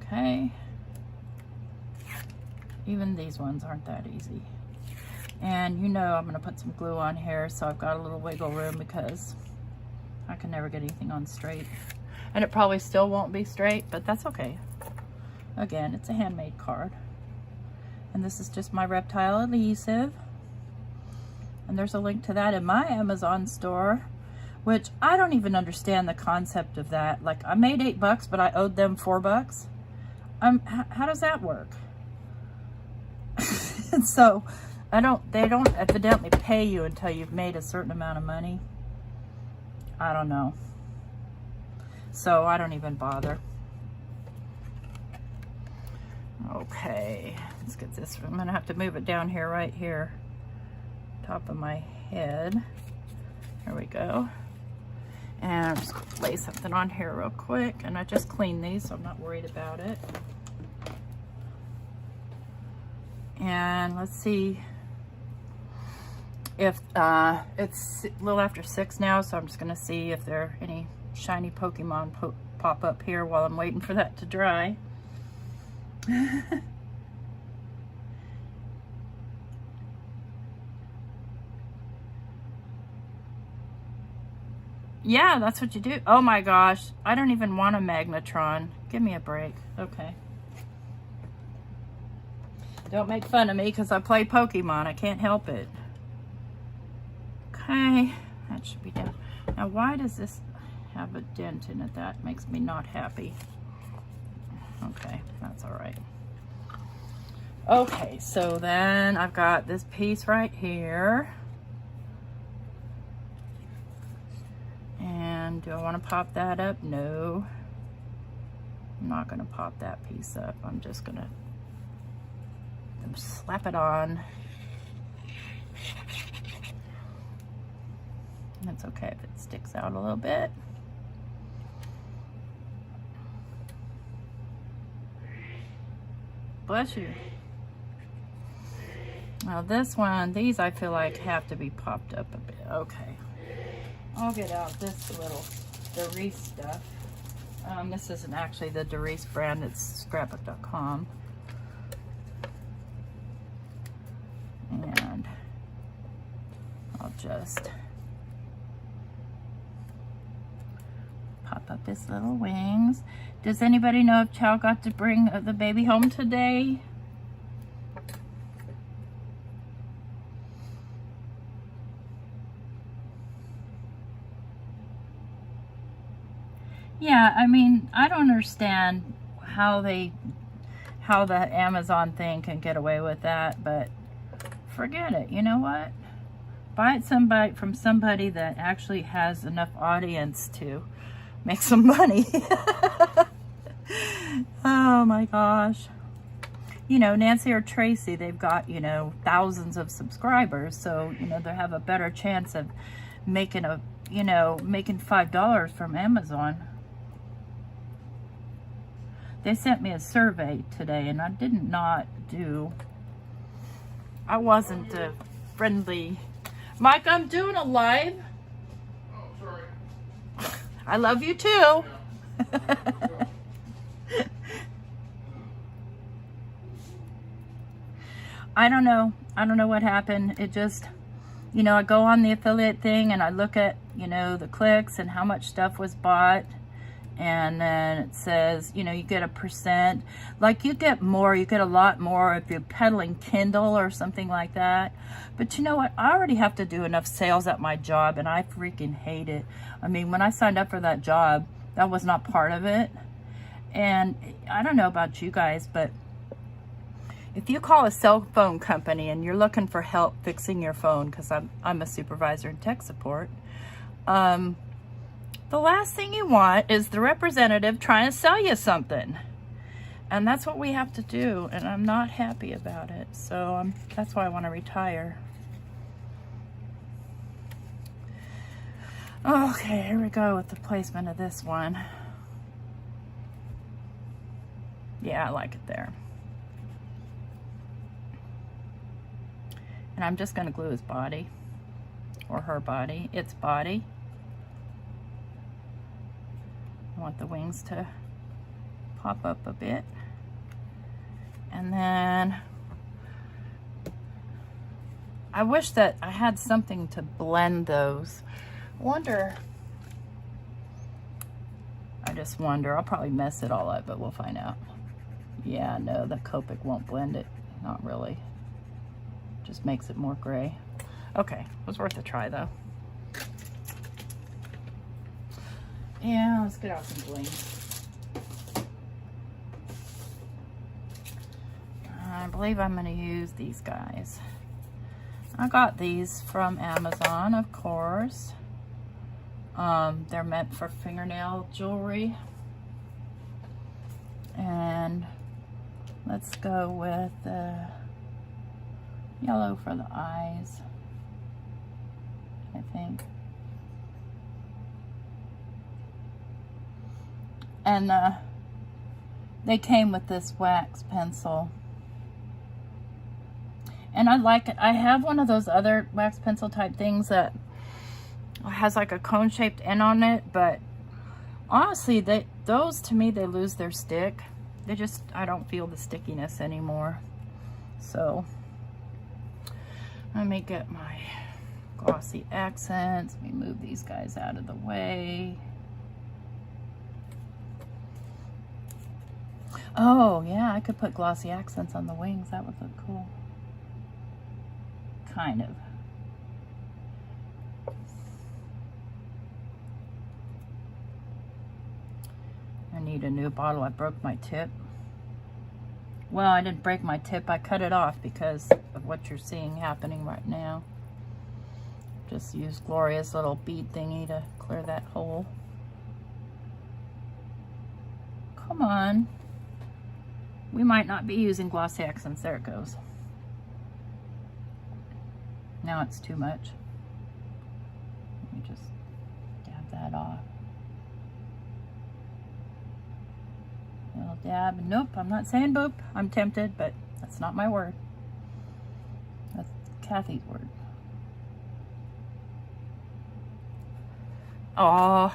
Okay. Even these ones aren't that easy. And you know I'm going to put some glue on here, so I've got a little wiggle room because I can never get anything on straight. And it probably still won't be straight, but that's okay. Again, it's a handmade card. And this is just my reptile adhesive. And there's a link to that in my Amazon store, which I don't even understand the concept of that. Like, I made $8, but I owed them $4. How does that work? And so they don't evidently pay you until you've made a certain amount of money. I don't know. So I don't even bother. Okay, let's get this. I'm gonna have to move it down here, right here, top of my head. There we go. And I'm just gonna lay something on here real quick. And I just cleaned these, so I'm not worried about it. And let's see if it's a little after 6 now, so I'm just gonna see if there are any shiny Pokemon pop up here while I'm waiting for that to dry. Yeah, that's what you do. Oh my gosh, I don't even want a Magnetron. Give me a break. Okay. Don't make fun of me because I play Pokemon. I can't help it. Okay, that should be done. Now, why does this have a dent in it? That makes me not happy. Okay, that's all right. Okay, so then I've got this piece right here. And do I want to pop that up? No. I'm not going to pop that piece up. I'm just going to slap it on. That's okay if it sticks out a little bit. Bless you. Now this one, these I feel like have to be popped up a bit. Okay. I'll get out this little Doris stuff. This isn't actually the Doris brand, it's scrapbook.com. And I'll just pop up his little wings. Does anybody know if Chow got to bring the baby home today? Yeah, I mean, I don't understand how the Amazon thing can get away with that, but forget it. You know what? Buy it from somebody that actually has enough audience to make some money. Oh my gosh. You know, Nancy or Tracy, they've got, you know, thousands of subscribers, so, you know, they have a better chance of making making $5 from Amazon. They sent me a survey today, and I wasn't friendly. Mike, I'm doing a live. Oh, sorry. I love you too. I don't know. I don't know what happened. It just, you know, I go on the affiliate thing and I look at, you know, the clicks and how much stuff was bought. And then it says, you know, you get a percent. Like you get more, you get a lot more if you're peddling Kindle or something like that. But you know what? I already have to do enough sales at my job and I freaking hate it. I mean, when I signed up for that job, that was not part of it. And I don't know about you guys, but if you call a cell phone company and you're looking for help fixing your phone, because I'm a supervisor in tech support, the last thing you want is the representative trying to sell you something. And that's what we have to do, and I'm not happy about it. So that's why I want to retire. Okay, here we go with the placement of this one. Yeah, I like it there. And I'm just going to glue his body, or her body, its body. I want the wings to pop up a bit. And then I wish that I had something to blend those. I just wonder. I'll probably mess it all up, but we'll find out. Yeah, no, the Copic won't blend it. Not really. Just makes it more gray. Okay, it was worth a try though. Yeah, let's get out some bling. I believe I'm going to use these guys. I got these from Amazon, of course. They're meant for fingernail jewelry. And let's go with the yellow for the eyes, I think. And they came with this wax pencil. And I like it. I have one of those other wax pencil type things that has like a cone shaped end on it, but honestly, those to me, they lose their stick. They just, I don't feel the stickiness anymore. So let me get my glossy accents. Let me move these guys out of the way. Oh yeah, I could put glossy accents on the wings. That would look cool. Kind of. I need a new bottle. I broke my tip. Well, I didn't break my tip. I cut it off because of what you're seeing happening right now. Just use Gloria's little bead thingy to clear that hole. Come on. We might not be using glossy accents. There it goes. Now it's too much. Let me just dab that off. Little dab. Nope, I'm not saying boop. I'm tempted, but that's not my word. That's Kathy's word. Oh.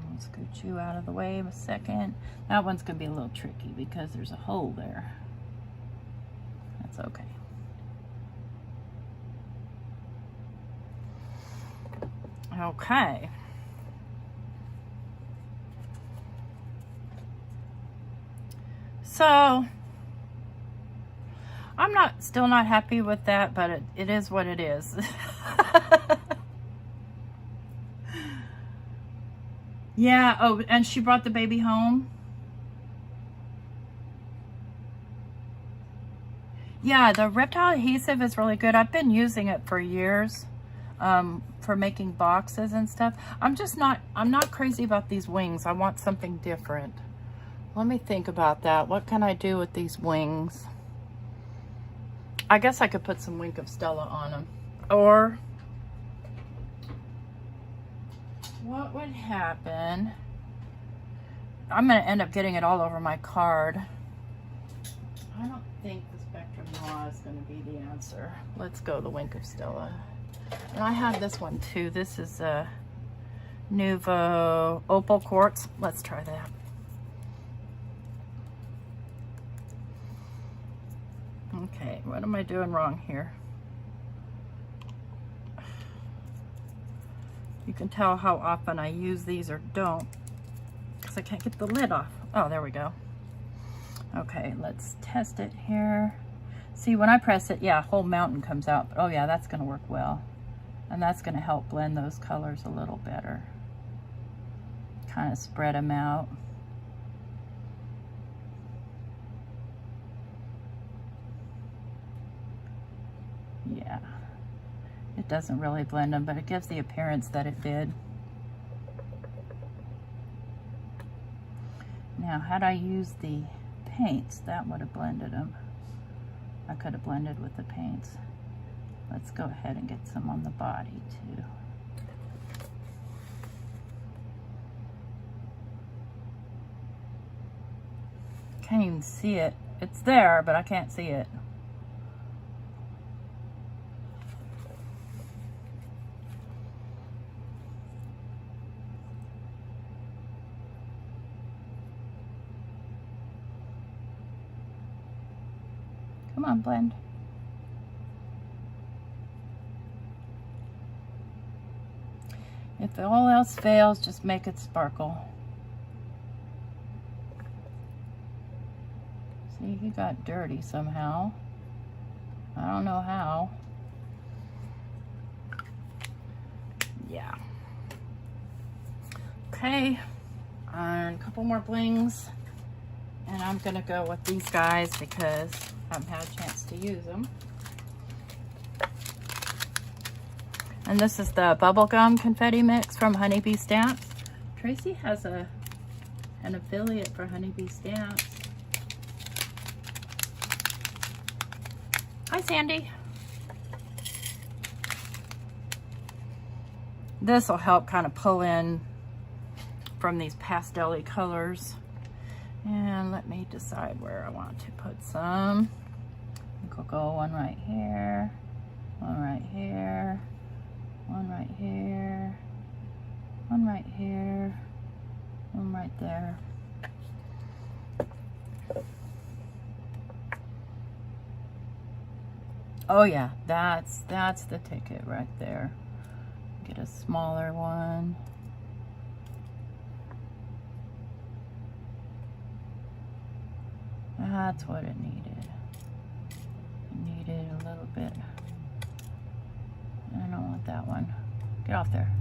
Let's scoot you out of the way a second. That one's going to be a little tricky because there's a hole there. That's okay. Okay. So I'm still not happy with that, but it is what it is. Yeah, oh, and she brought the baby home. Yeah, the reptile adhesive is really good. I've been using it for years. For making boxes and stuff. I'm not crazy about these wings. I want something different. Let me think about that. What can I do with these wings? I guess I could put some Wink of Stella on them. Or what would happen? I'm going to end up getting it all over my card. I don't think the Spectrum Noir is going to be the answer. Let's go the Wink of Stella. And I have this one too. This is Nouveau Opal Quartz. Let's try that. Okay, what am I doing wrong here? You can tell how often I use these or don't, because I can't get the lid off. Oh, there we go. Okay, let's test it here. See, when I press it, yeah, whole mountain comes out. Oh yeah, that's gonna work well. And that's gonna help blend those colors a little better. Kind of spread them out. Yeah. It doesn't really blend them, but it gives the appearance that it did. Now, had I used the paints, that would have blended them. I could have blended with the paints. Let's go ahead and get some on the body too. Can't even see it. It's there, but I can't see it. Come on, blend. If all else fails, just make it sparkle. See, he got dirty somehow. I don't know how. Yeah. Okay, and a couple more blings. And I'm gonna go with these guys because I haven't had a chance to use them. And this is the bubblegum confetti mix from Honeybee Stamps. Tracy has an affiliate for Honeybee Stamps. Hi, Sandy. This will help kind of pull in from these pastel-y colors. And let me decide where I want to put some. I think I'll go one right here, one right here, one right here, one right here, one right there. Oh yeah, that's the ticket right there. Get a smaller one. That's what it needed. It needed a little bit. I don't want that one. Get off there.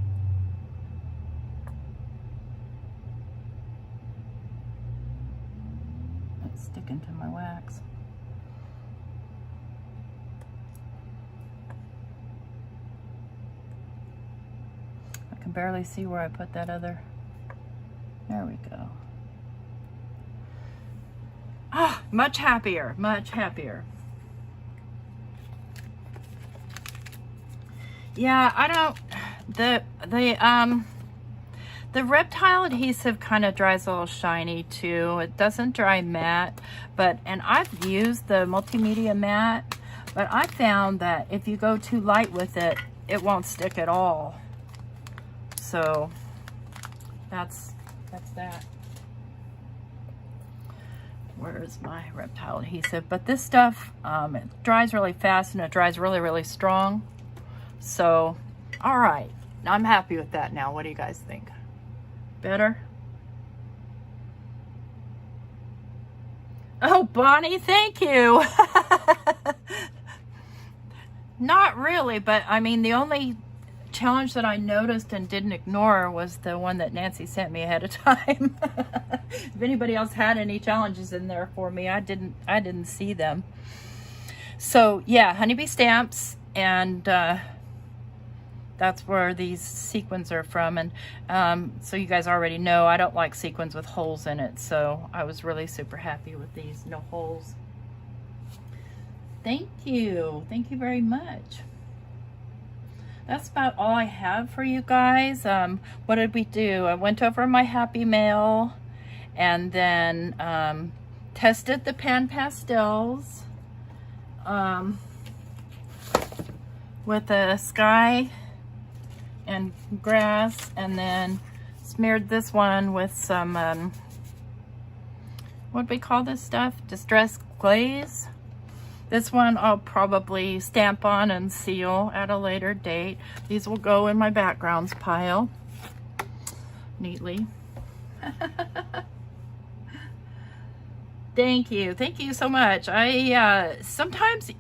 It's sticking to my wax. I can barely see where I put that other. There we go. Ah, much happier, much happier. Yeah, I don't, the reptile adhesive kind of dries a little shiny too. It doesn't dry matte, and I've used the multimedia matte, but I found that if you go too light with it, it won't stick at all. So that's that. Where's my reptile adhesive? But this stuff, it dries really fast and it dries really, really strong. So, all right. I'm happy with that now. What do you guys think? Better? Oh, Bonnie, thank you. Not really, but I mean, the only challenge that I noticed and didn't ignore was the one that Nancy sent me ahead of time. If anybody else had any challenges in there for me, I didn't see them. So yeah, Honeybee Stamps, and that's where these sequins are from. And so you guys already know I don't like sequins with holes in it, so I was really super happy with these, no holes. Thank you very much. That's about all I have for you guys. What did we do? I went over my Happy Mail and then tested the Pan Pastels with a sky and grass, and then smeared this one with some, what do we call this stuff? Distress glaze. This one I'll probably stamp on and seal at a later date. These will go in my backgrounds pile neatly. Thank you so much. I sometimes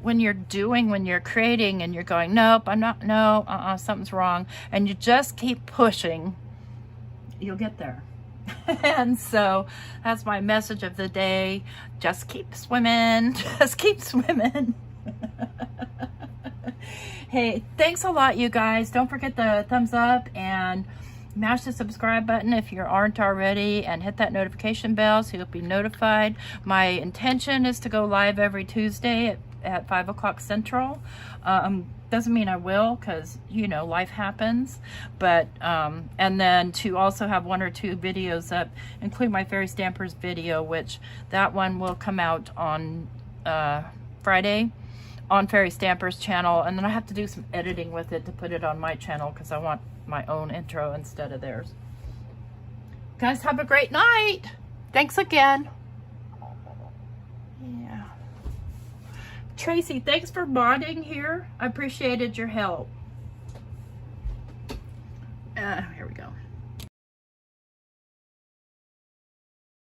when you're creating and you're going, nope, I'm not, no, something's wrong, and you just keep pushing, you'll get there. And so that's my message of the day. Just keep swimming. Just keep swimming. Hey, thanks a lot, you guys. Don't forget the thumbs up and mash the subscribe button if you aren't already, and hit that notification bell so you'll be notified. My intention is to go live every Tuesday at 5 o'clock Central. Doesn't mean I will, because, you know, life happens. But, and then to also have 1 or 2 videos up, including my Fairy Stampers video, which that one will come out on Friday on Fairy Stampers channel. And then I have to do some editing with it to put it on my channel, because I want my own intro instead of theirs. Guys, have a great night. Thanks again. Yeah. Tracy, thanks for modding here. I appreciated your help. Here we go.